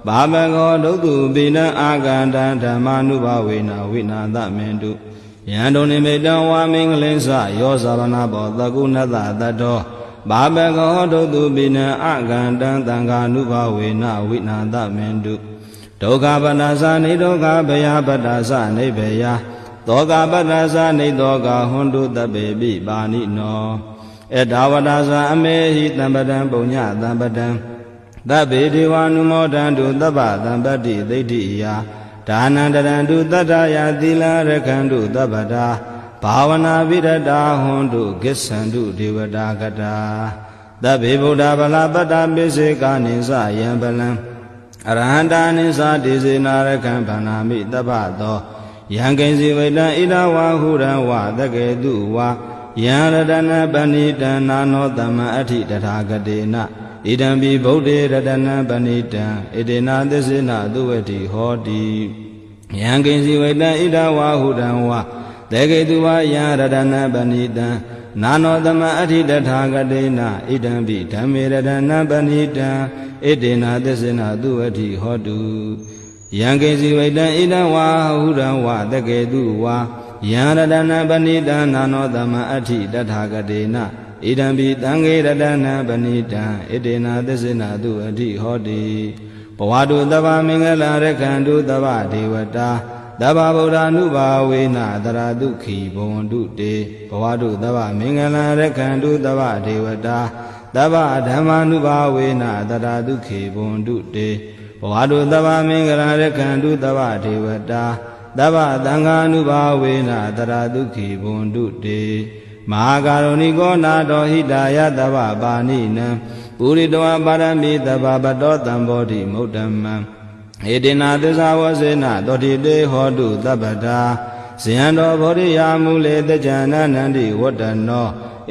[SPEAKER 1] ဘာဘဂဝဒုတုပိတံအကန္တံဓမ္မာနုဘာဝေနဝိနာတမင်တုယံတုန်နိမိတံဝမင်္ဂလင်းစယောသဗနာဘောသကုဏတတတောဘာဘဂဝဒုတုပိနံအကန္တံသံဃာနုဘာဝေနဝိနာတမင်တုဒုက္ခပတ္တသနိဒုက္ခဘယပတ္တသနိဗ္ဗယသောကပတ္တသနိသောကဟွန်တုတပေပိပါဏိနောဧတဝတ္တသအမေဟိတံပတံပုညတံပတံသဗ္ဗေဒေဝ ानु မောဒန္တုသဗ္ဗသံပတ္တိသိဋ္ဌိယဒါနံတရန္တုတတ္ထယသီလရခန္တုသဗ္ဗတာဘာဝနာပိရတာဟွန်တုကိစ္ဆန္တုဒေဝတာကတာသဗ္ဗေဗုဒ္ဓဗလာပတ္တပိစေကာနိသယံပလံအရဟန္တာနိသဒေစေနာရခံဗန္နာမိတပ္ပသောယံကိဉ္စီဝိတံဣဒဝါဟုရံဝသကေတုဝါယံရတနပဏိတံနာနောတမ္မအဋ္ဌိတထာဂတေနဣဒံပိဗုဒ္ဓေရတနပဏိတံဣတေနာသစ္စေနသုဝတိဟောတိယံကိဉ္စီဝိတံဣဒဝါဟုရံဝသကေတုဝါယံရတနပဏိတံ နာနောသမအဋ္ဌိတထာဂတေနဣဒံပိဓမ္မေရတနာပဏိတံဣတေနသစ္စေနသူအဋ္ဌိဟောတုယံကေစီဝိတံဣဒံဝါဟုရံဝတကေတုဝါယံရတနာပဏိတံနာနောသမအဋ္ဌိတထာဂတေနဣဒံပိသံဃေရတနာပဏိတံဣတေနသစ္စေနသူအဋ္ဌိဟောတိဘဝတုသဗ္ဗမင်္ဂလာရခန္တုသဗ္ဗဒေဝတာသဗ္ဗဗုဒ္ဓ ानु ဘာဝေနတရာဒုခိဘဝန္တုတေဘဝတုသဗ္ဗမင်္ဂလာရခန္တုသဗ္ဗဒေဝတာသဗ္ဗဓမ္မာနုဘာဝေနတရာဒုခိဘဝန္တုတေဘဝတုသဗ္ဗမင်္ဂလာရခန္တုသဗ္ဗဒေဝတာသဗ္ဗသံဃာနုဘာဝေနတရာဒုခိဘဝန္တုတေမဟာကာရုဏိကောနာတောဟိတာယသဗ္ဗပါဏိနံပုရိတောပါရမိသဗ္ဗပတောတံဘောဓိမုဒ္ဓမံဧတေနသစ္စာဝစေနတောတိတေဟောတုသဗ္ဗတာဇယံတော်ဗောဓိယာမူလေတကြနန္န္တိဝတ္တနော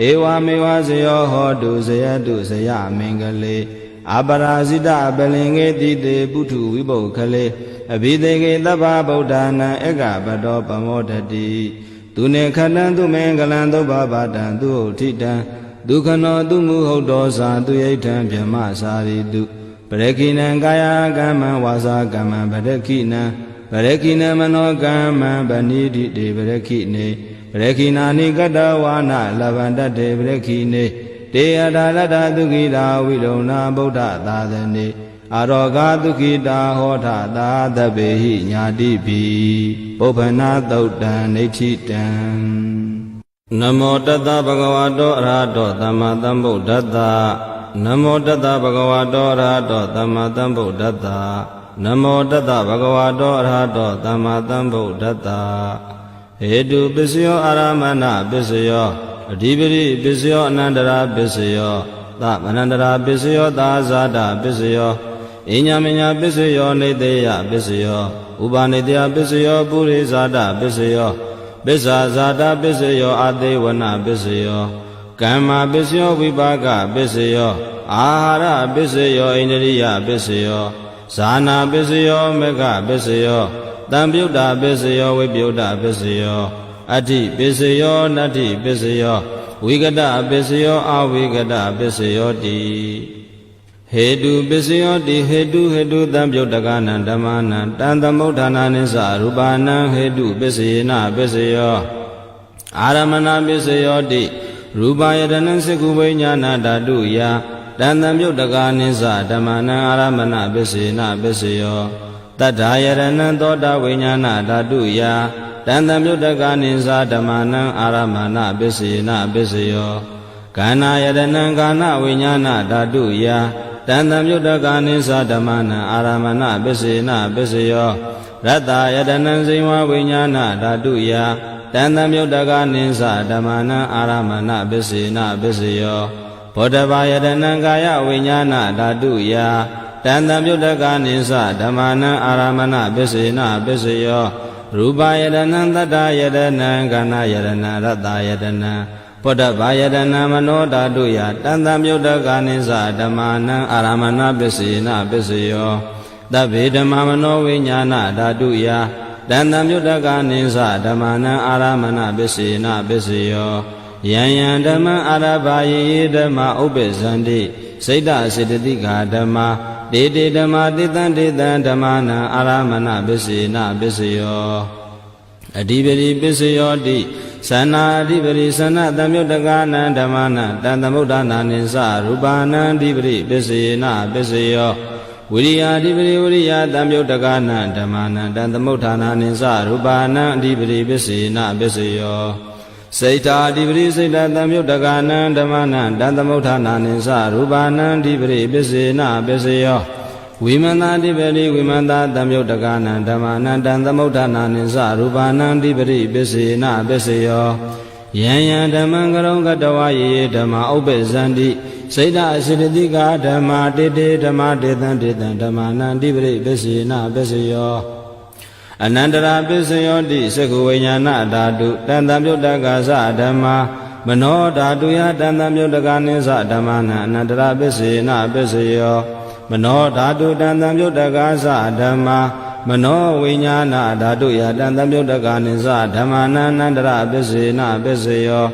[SPEAKER 1] ဧဝမေဝဇယောဟောတုဇယတုဇယမင်္ဂလေအပရာဇိတပလင်္ကေတိတေပုထုဝိပုခလေအဘိသေကေသဗ္ဗဗုဒ္ဓနာဧကပတောပမောဒတိသူနေခတံသူမင်္ဂလံသုဘဗတံသူဥထိတံဒုက္ခနောသူမုဟုတ်တော်စာသူယိဋ္ဌံဗြဟ္မစာရိတုပရခိနံကာယကမ္မဝါစာကမ္မပရခိနံပရခိနမနောကမ္မဗဏိတိတေပရခိနေပရခိနာနိကတဝါနလဗန္တတေပရခိနေတေယထာလတ္တသုခိတာဝိလုံနာဗုဒ္ဓသာသနေအာရောဂသုခိတာဟောထသာသဗ္ဗေဟိညာတိပိပုပ္ပနာသုတ်တံနေဋ္ဌိတံနမောတတ္တဗဂဝတောအရဟတောသမ္မာသမ္ဗုဒ္ဓတ္တနမောတတ္တဗဂဝတောအရဟတောသမ္မာသမ္ဗုဒ္ဓတ္တနမောတတ္တဗဂဝတောအရဟတောသမ္မာသမ္ဗုဒ္ဓတ္တဟေတုပစ္စယောအာရမဏပစ္စယောအဓိပတိပစ္စယောအနန္တရာပစ္စယောသမနန္တရာပစ္စယောသာဇာတပစ္စယောအညမညာပစ္စယောနေတေယပစ္စယောဥပနေတေယပစ္စယောပုရိဇာတပစ္စယောပစ္ဆာဇာတပစ္စယောအသေးဝနပစ္စယောကမ္မပစ္စယောဝိပါကပစ္စယောအာဟာရပစ္စယောဣန္ဒြိယပစ္စယောဇာနာပစ္စယောမေဃပစ္စယောတံပြုတ်တာပစ္စယောဝိပြုတ်တာပစ္စယောအဋ္ဌိပစ္စယောနတ္ထိပစ္စယောဝိကတပစ္စယောအဝိကတပစ္စယောတိဟေတုပစ္စယောတိဟေတုတံပြုတ်တကနံဓမ္မနံတံသမုဋ္ဌာနာနိသရူပနံဟေတုပစ္စယေနပစ္စယောအာရမဏပစ္စယောတိရူပယတနံစေကုဝိညာဏဓာတုယတံသမုဋ္ဌကနိသဓမ္မနံအာရမဏပစ္စယေနပစ္စယောတတ္ထာယရဏံသောတာဝိညာဏဓာတုယတံသမုဋ္ဌကနိသဓမ္မနံအာရမဏပစ္စယေနပစ္စယောကာဏယရဏံကာဏဝိညာဏဓာတုယတံသမုဋ္ဌကနိသဓမ္မနံအာရမဏပစ္စယေနပစ္စယောရတ္တယတနံဇိဝဝိညာဏဓာတုယတံသမုဋ္ဌကနိသဓမ္မနံအာရမဏပစ္စယေနပစ္စယောဘောဓဘာယတနံကာယဝိညာဏဓာတုယတံသမုဋ္ဌကနိသဓမ္မနံအာရမဏပစ္စယေနပစ္စယောရူပယတနံတတ္တယတနံကာဏယတနံရတ္တယတနံဘောဓဘာယတနံမနောဓာတုယတံသမုဋ္ဌကနိသဓမ္မနံအာရမဏပစ္စယေနပစ္စယောသဗ္ဗေဓမ္မမနောဝိညာဏဓာတုယတံသမုဋ္ဌကနိသဓမ္မနံအာရမဏပစ္စယေနပစ္စယောယံယံဓမ္မအာရဘာယေဓမ္မဥပ္ပဇန္တိစိတ်တစေတသိကာဓမ္မတေတေဓမ္မတေတံဓမ္မနံအာရမဏပစ္စယေနပစ္စယောအဓိပတိပစ္စယောတိသနာအဓိပတိသနသမုဋ္ဌကနံဓမ္မနံတံသမုဋ္ဌာနာနိသရူပနံအဓိပတိပစ္စယေနပစ္စယောဝိရိယာအဓိပတိဝိရိယသမုဋ္ဌကနံဓမ္မနံတံသမုဋ္ဌာနာနိသရူပနံအဓိပတိပစ္စယေနပစ္စယောစိတ်တာအဓိပတိစိတ်တသမုဋ္ဌကနံဓမ္မနံတံသမုဋ္ဌာနာနိသရူပနံအဓိပတိပစ္စယေနပစ္စယောဝိမန္တာအဓိပတိဝိမန္တာသမုဋ္ဌကနံဓမ္မနံတံသမုဋ္ဌာနာနိသရူပနံအဓိပတိပစ္စယေနပစ္စယောယံယံဓမ္မံကရုံကတဝယေဓမ္မဥပ္ပဇန္တိစိတ်တအစေတသိကာဓမ္မတေတေဓမ္မတေတံဓမ္မနံအဓိပတိပစ္စယေနပစ္စယောအနန္တရာပစ္စယောတိသက္ခဝိညာဏဓာတုတံသမုဋ္ဌကသဓမ္မာမနောဓာတုယတံသမုဋ္ဌကနိသဓမ္မနံအနန္တရာပစ္စယေနပစ္စယောမနောဓာတုတံသမုဋ္ဌကသဓမ္မာမနောဝိညာဏဓာတုယတံသမုဋ္ဌကနိသဓမ္မနံအနန္တရာပစ္စယေနပစ္စယော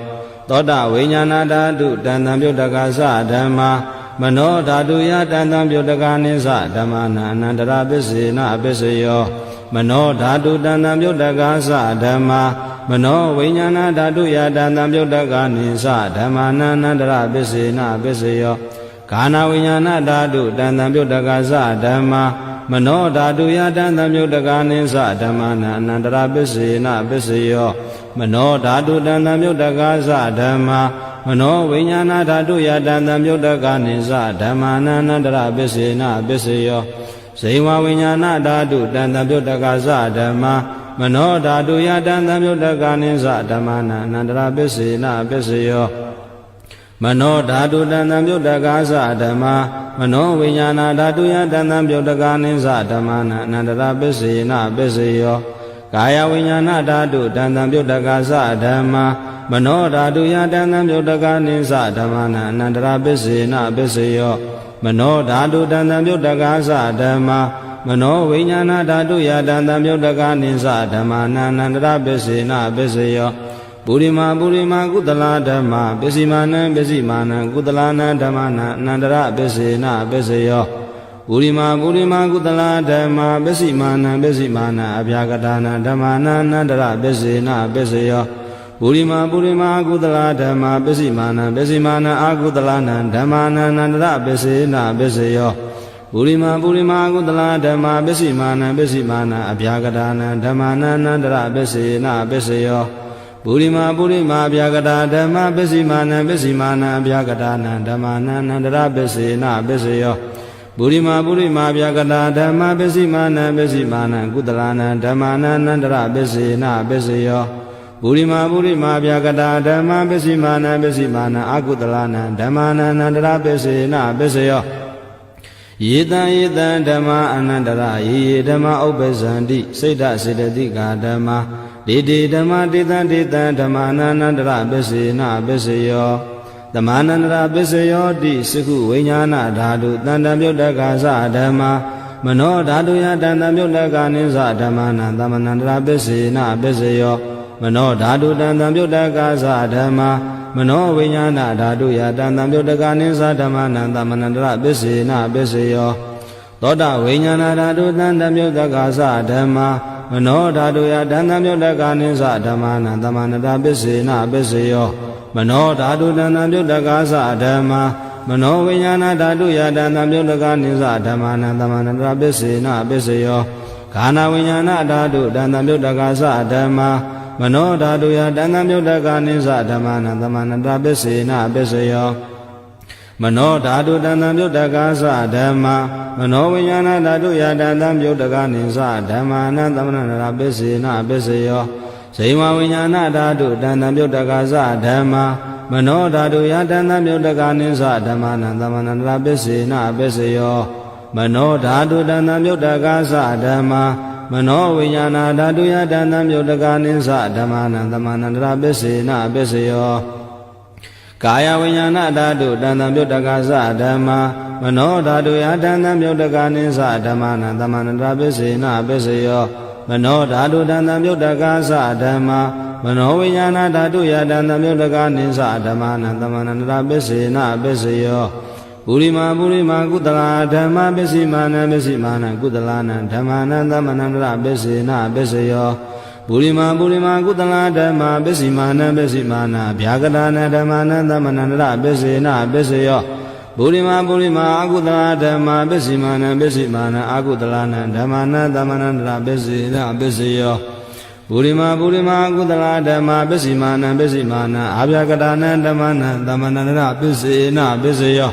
[SPEAKER 1] သောတာဝိညာဏဓာတုတန်တံပြုတ်တကသဓမ္မာမနောဓာတုယတန်တံပြုတ်တကနိသဓမ္မာနာအနန္တရာပစ္စေနပစ္စယောမနောဓာတုတန်တံပြုတ်တကသဓမ္မာမနောဝိညာဏဓာတုယတန်တံပြုတ်တကနိသဓမ္မာနာအနန္တရာပစ္စေနပစ္စယောခန္ဓာဝိညာဏဓာတုတန်တံပြုတ်တကသဓမ္မာမနောဓာတုယတန်တံပြုတ်တကနိသဓမ္မာနာအနန္တရာပစ္စေနပစ္စယောမနောဓာတုတန်တံပြုတ်တကသဓမ္မာမနောဝိညာဏဓာတုယတန်တံပြုတ်တကနိသဓမ္မာနာအနန္တရာပစ္စေနပစ္စယောဇိဝဝိညာဏဓာတုတန်တံပြုတ်တကသဓမ္မာမနောဓာတုယတန်တံပြုတ်တကနိသဓမ္မာနာအနန္တရာပစ္စေနပစ္စယောမနောဓာတုတန်တံပြုတ်တကသဓမ္မာမနောဝိညာဏဓာတုယတန်တံပြုတ်တကနိသဓမ္မာနာအနန္တရာပစ္စေနပစ္စယောကာယဝိညာဏဓာတုတန်တံပြုတ်တကသဓမ္မာမနောဓာတုယတန်တံပြုတ်တကနိသဓမ္မာနာအနန္တရာပစ္စေနပစ္စယောမနောဓာတုတန်တံပြုတ်တကသဓမ္မာမနောဝိညာဏဓာတုယတန်တံပြုတ်တကနိသဓမ္မာနာအနန္တရာပစ္စေနပစ္စယောပုရိမာကုသလဓမ္မာပစ္စည်းမာနံကုသလနာဓမ္မာနာအနန္တရာပစ္စေနပစ္စယောပုရိမာကုသလဓမ္မာပစ္စည်းမာနံအဗျာကတာနာဓမ္မာနာအနန္တရာပစ္စေနပစ္စယောပုရိမာကုသလဓမ္မာပစ္စည်းမာနံအာကုသလနာဓမ္မာနာအနန္တရာပစ္စေနပစ္စယောပုရိမာကုသလဓမ္မာပစ္စည်းမာနံအဗျာကတာနာဓမ္မာနာအနန္တရာပစ္စေနပစ္စယောပုရိမာဗျာကတာဓမ္မာပစ္စည်းမာနံအဗျာကတာနာဓမ္မာနာအနန္တရာပစ္စေနပစ္စယောပုရိမာဗျာကတာဓမ္မာပစ္စည်းမာနံကုသလနာဓမ္မာနာအနန္တရာပစ္စေနပစ္စယောပုရိမာဗျာကတာဓမ္မာပစ္စည်းမာနံအာကုသလနာဓမ္မာနာအနန္တရာပစ္စေနပစ္စယောယေတံဓမ္မာအနန္တရာယေဓမ္မာဥပ္ပဇန္တိစိတ်ဓစေတသိကာဓမ္မာဒေဓမ္မာဒေသံဓမ္မာနာအနန္တရာပစ္စေနပစ္စယောဓမ္မာနန္တရာပစ္စယောတိစကုဝိညာဏဓာတုတန်တံပြုတ်တကသဓမ္မာမနောဓာတုယတန်တံပြုတ်တကနိသဓမ္မာနာသမနန္တရာပစ္စေနပစ္စယောမနောဓာတုတန်တံပြုတ်တကသဓမ္မာမနောဝိညာဏဓာတုယတန်တံပြုတ်တကနိသဓမ္မာနာသမနန္တရာပစ္စေနပစ္စယောသောတာဝိညာဏဓာတုတန်တံပြုတ်တကသဓမ္မာမနောဓာတုယတန်တံပြုတ်တကနိသဓမ္မာနာသမနန္တရာပစ္စေနပစ္စယောမနောဓာတုတန်တံပြုတ်တကသဓမ္မာမနောဝိညာဏဓာတုယတန်တံပြုတ်တကနိသဓမ္မာနာသမနန္တရာပစ္စေနပစ္စယောခန္ဓာဝိညာဏဓာတုတန်တံပြုတ်တကသဓမ္မာမနောဓာတုယတန်တံပြုတ်တကနိသဓမ္မာနာသမနန္တရာပစ္စေနပစ္စယောမနောဓာတုတန်တံပြုတ်တကသဓမ္မာမနောဝိညာဏဓာတုယတန်တံပြုတ်တကနိသဓမ္မာနာသမနန္တရာပစ္စေနပစ္စယောဇိဝဝိညာဏဓာတုတန်တံပြုတ်တကသဓမ္မာမနောဓာတုယတန်တံပြုတ်တကနိသဓမ္မာနာသမနန္တရာပစ္စေနပစ္စယောမနောဓာတုတန်တံပြုတ်တကသဓမ္မာမနောဝိညာဏဓာတုယတန်တံပြုတ်တကနိသဓမ္မာနာသမနန္တရာပစ္စေနပစ္စယောကာယဝိညာဏဓာတုတန်တံပြုတ်တကသဓမ္မာမနောဓာတုယတန်တံပြုတ်တကနိသဓမ္မာနာသမနန္တရာပစ္စေနပစ္စယောမနောဓာတုတန်တံပြုတ်တကသဓမ္မာမနောဝိညာဏဓာတုယတန်တံပြုတ်တကနိသဓမ္မာနာသမနန္တရာပစ္စေနပစ္စယောပုရိမာကုသလဓမ္မာပစ္စည်းမာနံကုသလနာဓမ္မာနာသမနန္တရာပစ္စေနပစ္စယောပုရိမာကုသလဓမ္မာပစ္စည်းမာနံဗျာကတာနာဓမ္မာနာသမနန္တရာပစ္စေနပစ္စယောပုရိမာအကုသလဓမ္မာပစ္စည်းမာနံအာကုသလနာဓမ္မာနာသမနန္တရာပစ္စေနပစ္စယောပုရိမာအကုသလဓမ္မာပစ္စည်းမာနံအာဗျာကတာနာဓမ္မာနာသမနန္တရာပစ္စေနပစ္စယော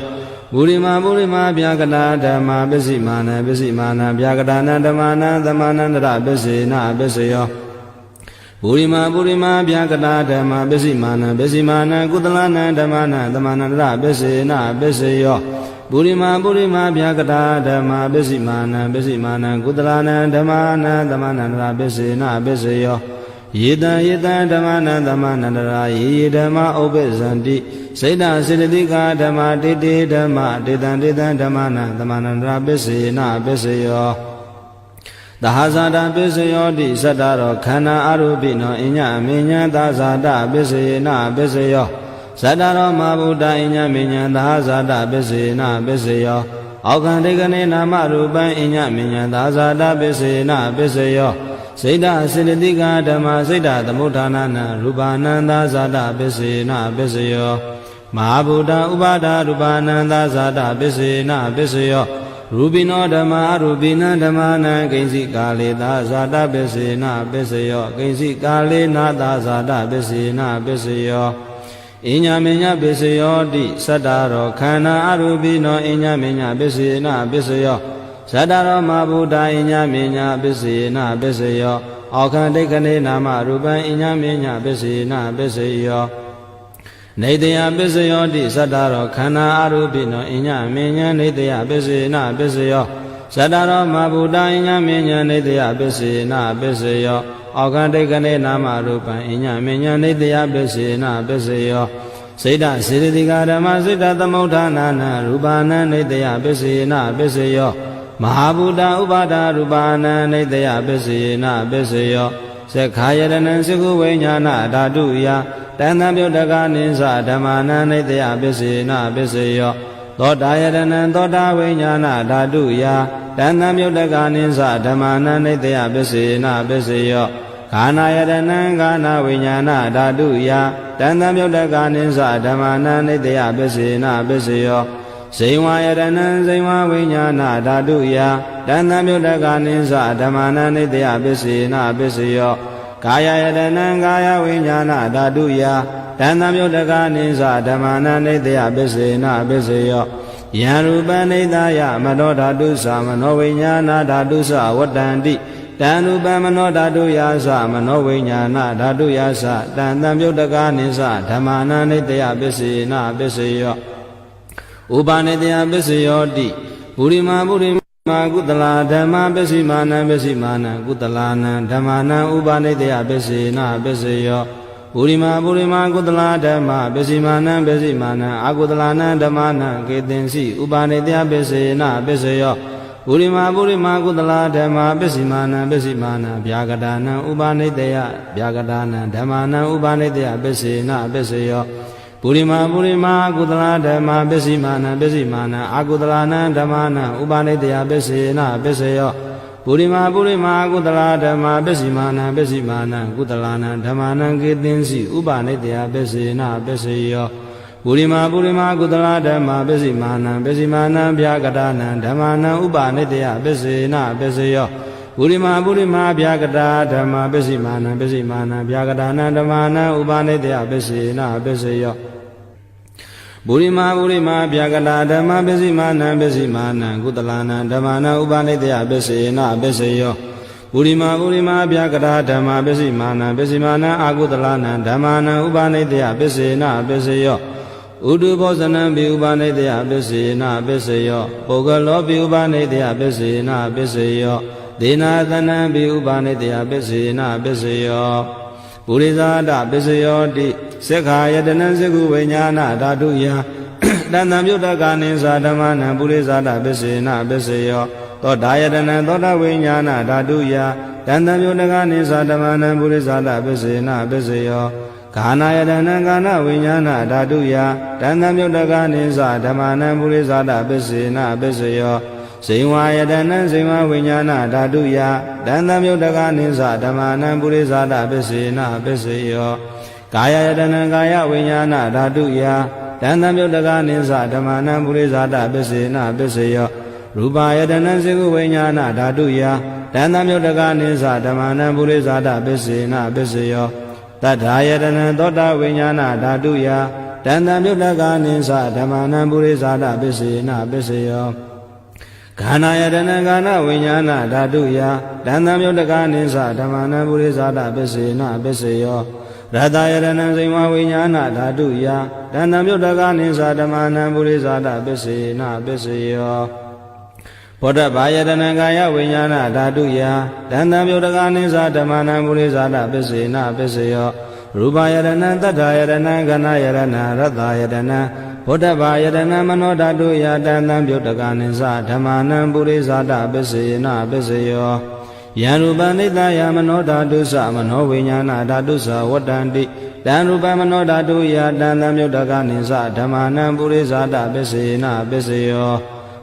[SPEAKER 1] ပုရိမာဗျာကတာဓမ္မာပစ္စည်းမာနံဗျာကတာနာဓမ္မာနာသမနန္တရာပစ္စေနပစ္စယောပုရိမာဗျာကတာဓမ္မာပစ္စည်းမာနံကုသလနာဓမ္မာနာသမနန္တရာပစ္စေနပစ္စယောပုရိမာဗျာကတာဓမ္မာပစ္စည်းမာနံကုသလနာဓမ္မာနာသမနန္တရာပစ္စေနပစ္စယောယေတံဓမ္မာနာသမနန္တရာယေဓမ္မာဥပ္ပဇန္တိစိတ်ဓစေတသိကာဓမ္မာဓမ္မာဒေသံဓမ္မာနာသမနန္တရာပစ္စေနပစ္စယောသဟဇာတပစ္စယောတိသတ္တရောခန္ဓာအရူပိနောအညအမေညသာဇာတပစ္စယေနပစ္စယော ဇတ္တရောမဗုဒ္ဓအညမေညာသာဇာတပစ္စေနပစ္စေယောအောက်ခံဒိကနေနာမရူပံအညမေညာသာဇာတပစ္စေနပစ္စေယောစိတ္တစေတသိကဓမ္မစိတ္တသမုဋ္ဌာနာနရူပနန္တာဇာတပစ္စေနပစ္စေယောမဟာဗုဒ္ဓဥပါဒရူပနန္တာဇာတပစ္စေနပစ္စေယောရူပိနောဓမ္မာရူပိနံဓမ္မာနံကိဉ္စိကာလေသာဇာတပစ္စေနပစ္စေယောကိဉ္စိကာလေနာသာဇာတပစ္စေနပစ္စေယောအညမေညပစ္စယောတိသတ္တရောခန္ဓာအရူပိနောအညမေညပစ္စေနပစ္စယောသတ္တရောမဗုဒ္ဓအညမေညပစ္စေနပစ္စယောအောခန္ဒိကနေနာမရူပံအညမေညပစ္စေနပစ္စယောနေတယပစ္စယောတိသတ္တရောခန္ဓာအရူပိနောအညမေညနေတယပစ္စေနပစ္စယောသတ္တရောမဗုဒ္ဓအညမေညနေတယပစ္စေနပစ္စယောအောခန္ဒိကနေနာမရူပံအညမေညနေတယပစ္စေနပစ္စယောစိတ္တစေတသိကဓမ္မစိတ္တသမုဋ္ဌာနာနရူပနံနေတယပစ္စေနပစ္စယောမဟာဗုဒ္ဓဥပါဒရူပနံနေတယပစ္စေနပစ္စယောသက္ခာယတနံသကုဝိညာဏဓာတုယတဏ္ဍပြုတ်တကနိသဓမ္မာနံနေတယပစ္စေနပစ္စယောသောတာယတနံသောတာဝိညာဏဓာတုယတဏ္ဍပြုတ်တကနိသဓမ္မာနံနေတယပစ္စေနပစ္စယောခာနာယတနံခာနာဝိညာဏဓာတုယတဏ္ဍပြုတ်တကနိသဓမ္မာနံနေတယပစ္စေနပစ္စယောဇိဝယတနံဇိဝဝိညာဏဓာတုယတဏ္ဍပြုတ်တကနိသဓမ္မာနံနေတယပစ္စေနပစ္စယောကာယယတနံကာယဝိညာဏဓာတုယတဏ္ဍပြုတ်တကနိသဓမ္မာနံနေတယပစ္စေနပစ္စယောယံရူပနိတယမနောဓာတုသမနောဝိညာဏဓာတုသဝတ္တန္တိတံရူပမနောဓာတုယာသမနောဝိညာဏဓာတုယာသတံတံပြုတ်တကနိသဓမ္မာနံနေတယပစ္စေနပစ္စယောဥပါနေတယပစ္စယောတိပုရိမာပုရိမာကုတလာဓမ္မပစ္စည်းမာနံပစ္စည်းမာနံကုတလာနံဓမ္မာနံဥပါနေတယပစ္စေနပစ္စယောပုရိမာပုရိမာကုတလာဓမ္မပစ္စည်းမာနံပစ္စည်းမာနံအာကုတလာနံဓမ္မာနံကေတင်စီဥပါနေတယပစ္စေနပစ္စယောပုရိမာပုရိမာကုတလာဓမ္မပစ္စည်းမာနံပစ္စည်းမာနံဗျာကတာနံဥပါနေတယဗျာကတာနံဓမ္မာနံဥပါနေတယပစ္စေနပစ္စယောပုရိမာပုရိမာကုတလာဓမ္မပစ္စည်းမာနံပစ္စည်းမာနံအာကုတလာနံဓမ္မာနံဥပါနေတယပစ္စေနပစ္စယောပုရိမာပုရိမာကုတလာဓမ္မပစ္စည်းမာနံပစ္စည်းမာနံကုတလာနံဓမ္မာနံကေသင်္စီဥပါနေတယပစ္စေနပစ္စယောပုရိမာပုရိမာကုတလာဓမ္မပစ္စည်းမာနံပစ္စည်းမာနံဗျာကတာနံဓမ္မာနံဥပါနေတယပစ္စေနပစ္စယောပုရိမာပုရိမာဗျာကတာဓမ္မပစ္စည်းမာနံပစ္စည်းမာနံဗျာကတာနံဓမ္မာနံဥပါနေတယပစ္စေနပစ္စယောပုရိမာပုရိမာဗျာကတာဓမ္မပစ္စည်းမာနံပစ္စည်းမာနံကုတလာနံဓမ္မာနံဥပါနေတယပစ္စေနပစ္စယောပုရိမာပုရိမာဗျာကတာဓမ္မပစ္စည်းမာနံပစ္စည်းမာနံအာကုတလာနံဓမ္မာနံဥပါနေတယပစ္စေနပစ္စယောဥဒုဘောဇနံပိဥပါနေတယပစ္စေနပစ္စယောပုဂ္ဂလောပိဥပါနေတယပစ္စေနပစ္စယောဒေနာသနံပိဥပါနေတယပစ္စေနပစ္စယောပုရိသဒပစ္စယောတိသက္ခာယတနံသကုဝိညာဏဓာတုယတဏ္ဍပြုတ်တကနိသဓမ္မာနံပုရိသဒပစ္စေနပစ္စယောသောတာယတနံသောတာဝိညာဏဓာတုယတဏ္ဍပြုတ်တကနိသဓမ္မာနံပုရိသဒပစ္စေနပစ္စယောခာနာယတနံကာနဝိညာဏဓာတုယတဏ္ဍပြုတ်တကနိသဓမ္မာနံပုရိသဒပစ္စေနပစ္စယောဇိဝယတနံဇိဝဝိညာဏဓာတုယတဏ္ဍပြုတ်တကနိသဓမ္မာနံပုရိသဒပစ္စေနပစ္စယောကာယယတနံကာယဝိညာဏဓာတုယတဏ္ဍပြုတ်တကနိသဓမ္မာနံပုရိသဒပစ္စေနပစ္စယောရူပယတနံသကုဝိညာဏဓာတုယတဏ္ဍပြုတ်တကနိသဓမ္မာနံပုရိသဒပစ္စေနပစ္စယောတတ္ထာယတနံသောတာဝိညာဏဓာတုယတဏ္ဍပြုတ်တကနိသဓမ္မာနံပုရိသဒပစ္စေနပစ္စယောခန္ဓာယတနံခန္ဓာဝိညာဏဓာတုယတဏ္ဍပြုတ်တကနိသဓမ္မာနံပုရိသဒပစ္စေနပစ္စယောရတယတနံဇိဝဝိညာဏဓာတုယတဏ္ဍပြုတ်တကနိသဓမ္မာနံပုရိသဒပစ္စေနပစ္စယောဘောဓဘာယတနံကာယဝိညာဏဓာတုယတဏ္ဍပြုတ်တကနိသဓမ္မာနံပုရိသဒပစ္စေနပစ္စယောရူပယတနံတတ္ထာယတနံခန္ဓာယတနံရတယတနံဘောဓဘာယတနံမနောဓာတုယတဏ္ဍပြုတ်တကနိသဓမ္မာနံပုရိသဒပစ္စေနပစ္စယောယ ယံရူပနိတယမနောဓာတုသမနောဝိညာဏဓာတုသဝတ္တန္တိတံရူပမနောဓာတုယတံသံမြုတ်တကနိသဓမ္မာနံပုရိသတပစ္စေနပစ္စယော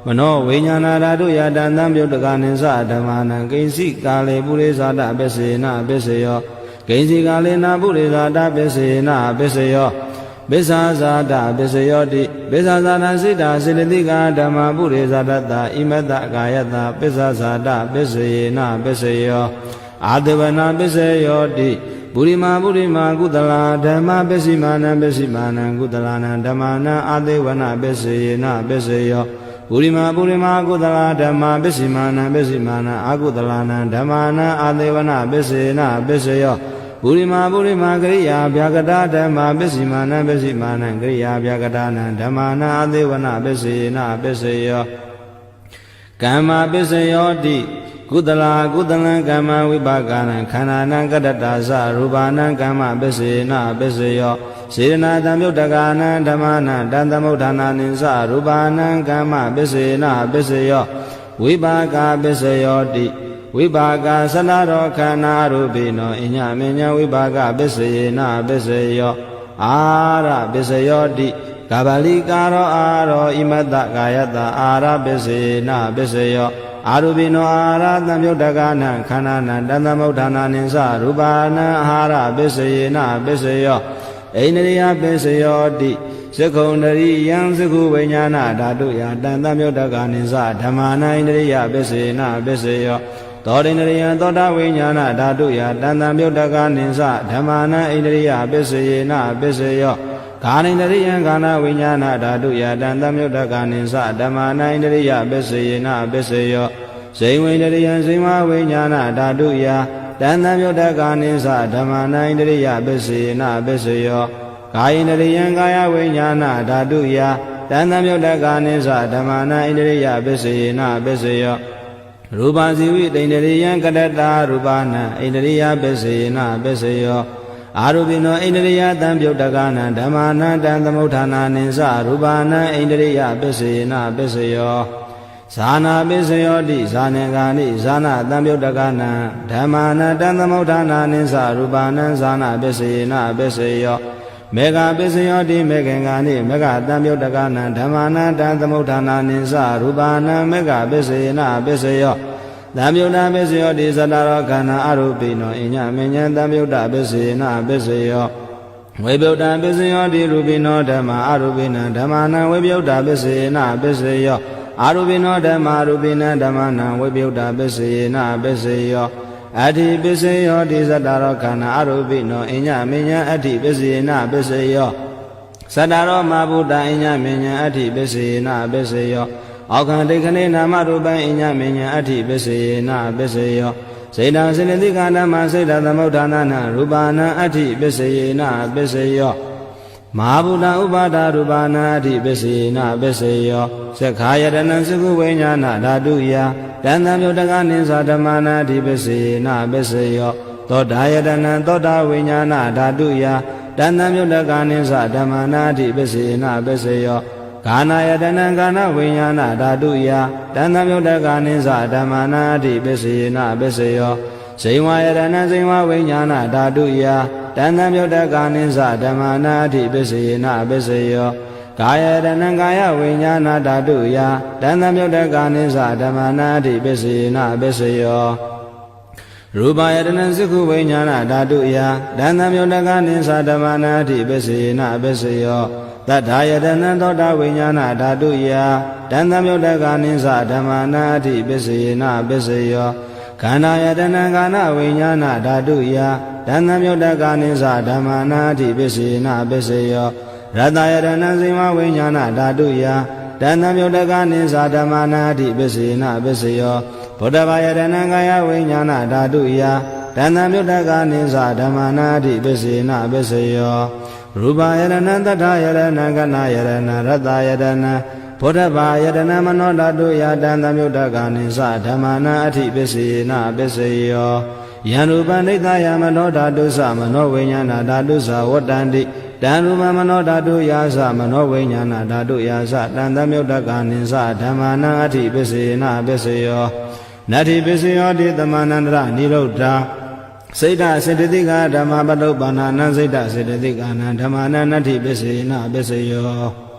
[SPEAKER 1] မနောဝိညာဏဓာတုယတံသံမြုတ်တကနိသဓမ္မာနံကိဉ္စိကာလေပုရိသတပစ္စေနပစ္စယောကိဉ္စိကာလေနပုရိသတပစ္စေနပစ္စယောပစ္ဆာဇာတပစ္စယောတိပစ္ဆာဇာတစိတ္တစေတသိကာဓမ္မာပုရိသတတဣမတ္တကာယတပစ္ဆာဇာတပစ္စယေနပစ္စယောအာတဝနာပစ္စယောတိပုရိမာပုရိမာကုသလာဓမ္မပစ္စည်းမာနံပစ္စည်းမာနံကုသလာနံဓမ္မာနံအာတေဝနာပစ္စယေနပစ္စယောပုရိမာပုရိမာကုသလာဓမ္မပစ္စည်းမာနံပစ္စည်းမာနံအာကုသလာနံဓမ္မာနံအာတေဝနာပစ္စယေနပစ္စယောပုရိမာပုရိမာကရိယာဗျာကတာဓမ္မာပစ္စည်းမာနံပစ္စည်းမာနံကရိယာဗျာကတာနံဓမ္မာနံအာတေဝနာပစ္စယေနပစ္စယောကမ္မပစ္စယောတိကုသလာကုသလံကမ္မဝိပါကနံခန္ဓာနံကတ္တတာသရူပနံကမ္မပစ္စေနပစ္စယောစေရနာတံမြုတ်တကာနံဓမ္မနံတံသမုဋ္ဌာနာနိသရူပနံကမ္မပစ္စေနပစ္စယောဝိပါကပစ္စယောတိဝိပါကသနရောခန္ဓာရူပိနောအညမညဝိပါကပစ္စေနပစ္စယောအာရပစ္စယောတိကဗလိကာရောအာရောဣမတ္တကာယတအာရပစ္စေနပစ္စယောအာရုပိနောအာရသံမြုတ်တကနံခန္ဓာနံတန်သမုဋ္ဌာနာနိသရူပနံအာဟာရပစ္စယေနပစ္စယောအိန္ဒရိယပစ္စယောတိသက္ခုံတရိယံသက္ခုဝိညာဏဓာတုယတန်သမုဋ္ဌကနိသဓမ္မာနံဣန္ဒရိယပစ္စယေနပစ္စယောသောတိန္ဒရိယံသောတာဝိညာဏဓာတုယတန်သမုဋ္ဌကနိသဓမ္မာနံဣန္ဒရိယပစ္စယေနပစ္စယောခာနိန္ဒရိယံခန္ဓာဝိညာဏဓာတုယတံသမုဋ္ဌကနိသဓမ္မာနံဣန္ဒရိယပစ္စယေနပစ္စယောဇိဝိန္ဒရိယံဇိမဝိညာဏဓာတုယတံသမုဋ္ဌကနိသဓမ္မာနံဣန္ဒရိယပစ္စယေနပစ္စယောကာယိန္ဒရိယံကာယဝိညာဏဓာတုယတံသမုဋ္ဌကနိသဓမ္မာနံဣန္ဒရိယပစ္စယေနပစ္စယောရူပဇီဝိတိန္ဒရိယံကတ္တတာရူပနံဣန္ဒရိယပစ္စယေနပစ္စယောအာရုပိနောဣန္ဒရိယတံပြုတ်တကနံဓမ္မာနံတံသမုဋ္ဌာနာနိသရူပနံဣန္ဒရိယပစ္စယေနပစ္စယောဇာနာပစ္စယောတိဇာနေကာနိဇာနာတံပြုတ်တကနံဓမ္မာနံတံသမုဋ္ဌာနာနိသရူပနံဇာနာပစ္စယေနပစ္စယောမေဃပစ္စယောတိမေခင်ကာနိမေဃတံပြုတ်တကနံဓမ္မာနံတံသမုဋ္ဌာနာနိသရူပနံမေဃပစ္စယေနပစ္စယောသံယုတ်တပစ္စယောတိသတ္တရောခန္ဓာအရူပိနောအညမဉ္ဇံသံယုတ်တပစ္စယေနပစ္စယောဝိပယုတ်တပစ္စယောတိရူပိနောဓမ္မာအရူပိနံဓမ္မာနံဝိပယုတ်တပစ္စယေနပစ္စယောအာရူပိနောဓမ္မာရူပိနံဓမ္မနံဝိပယုတ်တပစ္စယေနပစ္စယောအတ္တိပစ္စယောတိသတ္တရောခန္ဓာအရူပိနောအညမဉ္ဇံအတ္တိပစ္စယေနပစ္စယောသတ္တရောမဘုဒ္ဓအညမဉ္ဇံအတ္တိပစ္စယေနပစ္စယောအောခန္တိခဏေနာမရူပံအညမဉ္ဇံအတ္တိပစ္စယေနပစ္စယောစေတံစေနတိကဓမ္မစေတသမုဋ္ဌာနာနရူပနံအတ္တိပစ္စယေနပစ္စယောမဟာဗုဒ္ဓဥပါဒရူပနာအတ္တိပစ္စယေနပစ္စယောသက္ခာယတနံသကုဝိညာဏဓာတုယတန်တံမြုတ်တကနိသဓမ္မာနာအတ္တိပစ္စယေနပစ္စယောသောတာယတနံသောတာဝိညာဏဓာတုယတန်တံမြုတ်တကနိသဓမ္မာနာအတ္တိပစ္စယေနပစ္စယောကာနာယတနံကာနဝိညာဏဓာတုယတန်တံမြုတ်တကနိသဓမ္မာနာအတ္တိပစ္စယေနပစ္စယောဇိဝယတနံဇိဝဝိညာဏဓာတုယတန်တံမြုတ်တကနိသဓမ္မာနာအတ္တိပစ္စယေနပစ္စယောကာယတနံကာယဝိညာဏဓာတုယတန်တံမြုတ်တကနိသဓမ္မာနာအတ္တိပစ္စယေနပစ္စယောရူပယတနံသက္ခုဝိညာဏဓာတုယတန်တံမြုတ်တကနိသဓမ္မာနာအတ္တိပစ္စယေနပစ္စယောသတ္ထာယတနံသောတာဝိညာဏဓာတုယတန်တံမြုတ်တကနိသဓမ္မာနာအတ္တိပစ္စယေနပစ္စယောခန္ဓာယတနံကာနဝိညာဏဓာတုယတန်တံမြုတ်တကနိသဓမ္မာနာအတ္တိပစ္စယေနပစ္စယောရတယတနံဇိမဝိညာဏဓာတုယတန်တံမြုတ်တကနိသဓမ္မာနာအတ္တိပစ္စယေနပစ္စယောဗုဒ္ဓဘာယတနံကာယဝိညာဏဓာတုယတန်တံမြုတ်တကနိသဓမ္မာနာအတ္တိပစ္စယေနပစ္စယောရူပယတနံတတ္ထယတနံကနာယတနံရတယတနံဗုဒ္ဓဘာယတနံမနောဓာတုယတံသမယုတ်တကနိသဓမ္မာနာအဋ္ဌိပစ္စယေနပစ္စယောယံရူပနိတယမနောဓာတုသမနောဝိညာဏဓာတုသဝတ္တန္တိတံရူပမနောဓာတုယာသမနောဝိညာဏဓာတုယာသတံသမယုတ်တကနိသဓမ္မာနာအဋ္ဌိပစ္စယေနပစ္စယောရ နတ္ထိပစ္စယောတိသမန္တရနိရုဒ္ဓစိတ်တစေတသိကဓမ္မပတုပ္ပန္နနစိတ်တစေတသိကနဓမ္မနနတ္ထိပစ္စေနပစ္စယော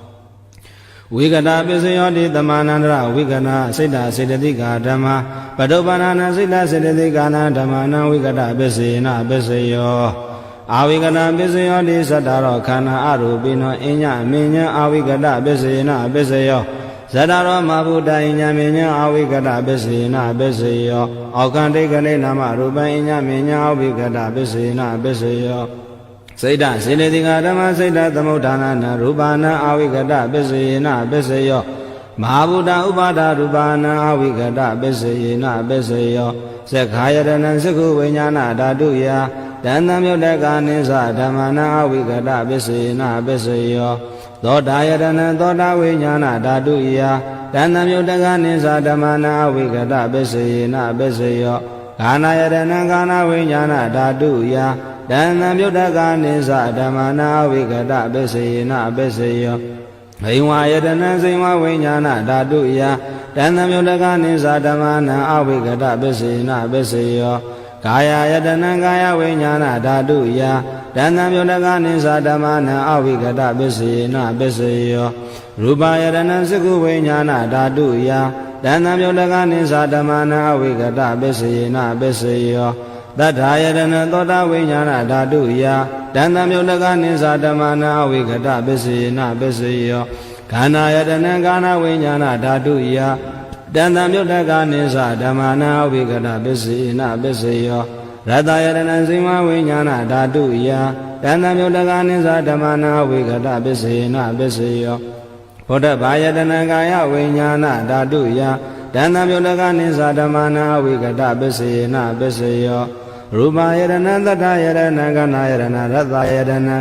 [SPEAKER 1] ဝိကတပစ္စယောတိသမန္တရဝိကနာစိတ်တစေတသိကဓမ္မပတုပ္ပန္နစိတ်တစေတသိကနဓမ္မနဝိကတပစ္စေနပစ္စယောအာဝိကတပစ္စယောတိသတ္တရောခန္ဓာအရူပိနောအညမင်းညာအာဝိကတပစ္စေနပစ္စယောဇတရောမဘုဒ္ဓအညမင်းညာအာဝိကတပစ္စေနပစ္စယောအောကံတိကလေနာမရူပံအညမင်းညာအာဝိကတပစ္စေနပစ္စယောစိတ်တစေတသိကဓမ္မစိတ်တသမုဋ္ဌာနာရူပနာအာဝိကတပစ္စေနပစ္စယောမဟာဗုဒ္ဓဥပါဒရူပနာအာဝိကတပစ္စေနပစ္စယောသက္ခာယတနံသက္ခုဝိညာဏဓာတုယတန်တံမြုတ်တကနိသဓမ္မနာအာဝိကတပစ္စေနပစ္စယောသောတာယတနံသောတာဝိညာဏဓာတုယတန်တံမြုတ်တကနိသဓမ္မနာအာဝိကတပစ္စေနပစ္စယောဂာနာယတနံဂာနာဝိညာဏဓာတုယတန်တံမြုတ်တကနိသဓမ္မနာအာဝိကတပစ္စေနပစ္စယောဘိဝါယတနံစိဝဝိညာဏဓာတုယတန်တံမြုတ်တကနိသဓမ္မနာအာဝိကတပစ္စေနပစ္စယောကာယယတနံကာယဝိညာဏဓာတုယတန်တံမြုတ်တကနိသဓမ္မနာအာဝိကတပစ္စေနပစ္စယောရူပယတနံသက္ခုဝိညာဏဓာတုယတန်တံမြုတ်တကနိသဓမ္မနာအာဝိကတပစ္စေနပစ္စယောသတ္ထာယတနံသောတာဝိညာဏဓာတုယတန်တံမြုတ်တကနိသဓမ္မနာအာဝိကတပစ္စေနပစ္စယောခန္ဓာယတနံကာဏဝိညာဏဓာတုယတန်တံမြုတ်တကနိသဓမ္မနာအာဝိကတပစ္စေနပစ္စယောရတယတနံစိမဝိညာဏဓာတုယတန်တံမြုတ်တကနိသဓမ္မနာအာဝိကတပစ္စေနပစ္စယောဘုဒ္ဓဘာယတနံကာယဝိညာဏဓာတုယတန်တံမြုတ်တကနိသဓမ္မနာအာဝိကတပစ္စေနပစ္စယောရူပယတနံသတ္တယတနံကနာယတနံရတယတနံ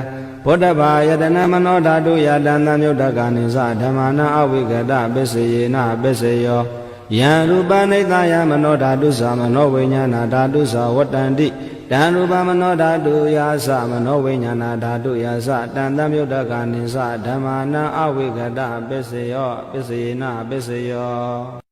[SPEAKER 1] ဘုဒ္ဓဘာယတနံမနောဓာတုယတန်တံမြုတ်တကနိသဓမ္မနာအာဝိကတပစ္စေနပစ္စယောယံရူပနိတယမနောဓာတုသမနောဝိညာဏဓာတုသဝတ္တန္တိတံရူပမနောဓာတုယာသမနောဝိညာဏဓာတုယာသတန်တံမြုတ်တကနိသဓမ္မနာအာဝိကတပစ္စယောပစ္စေနပစ္စယော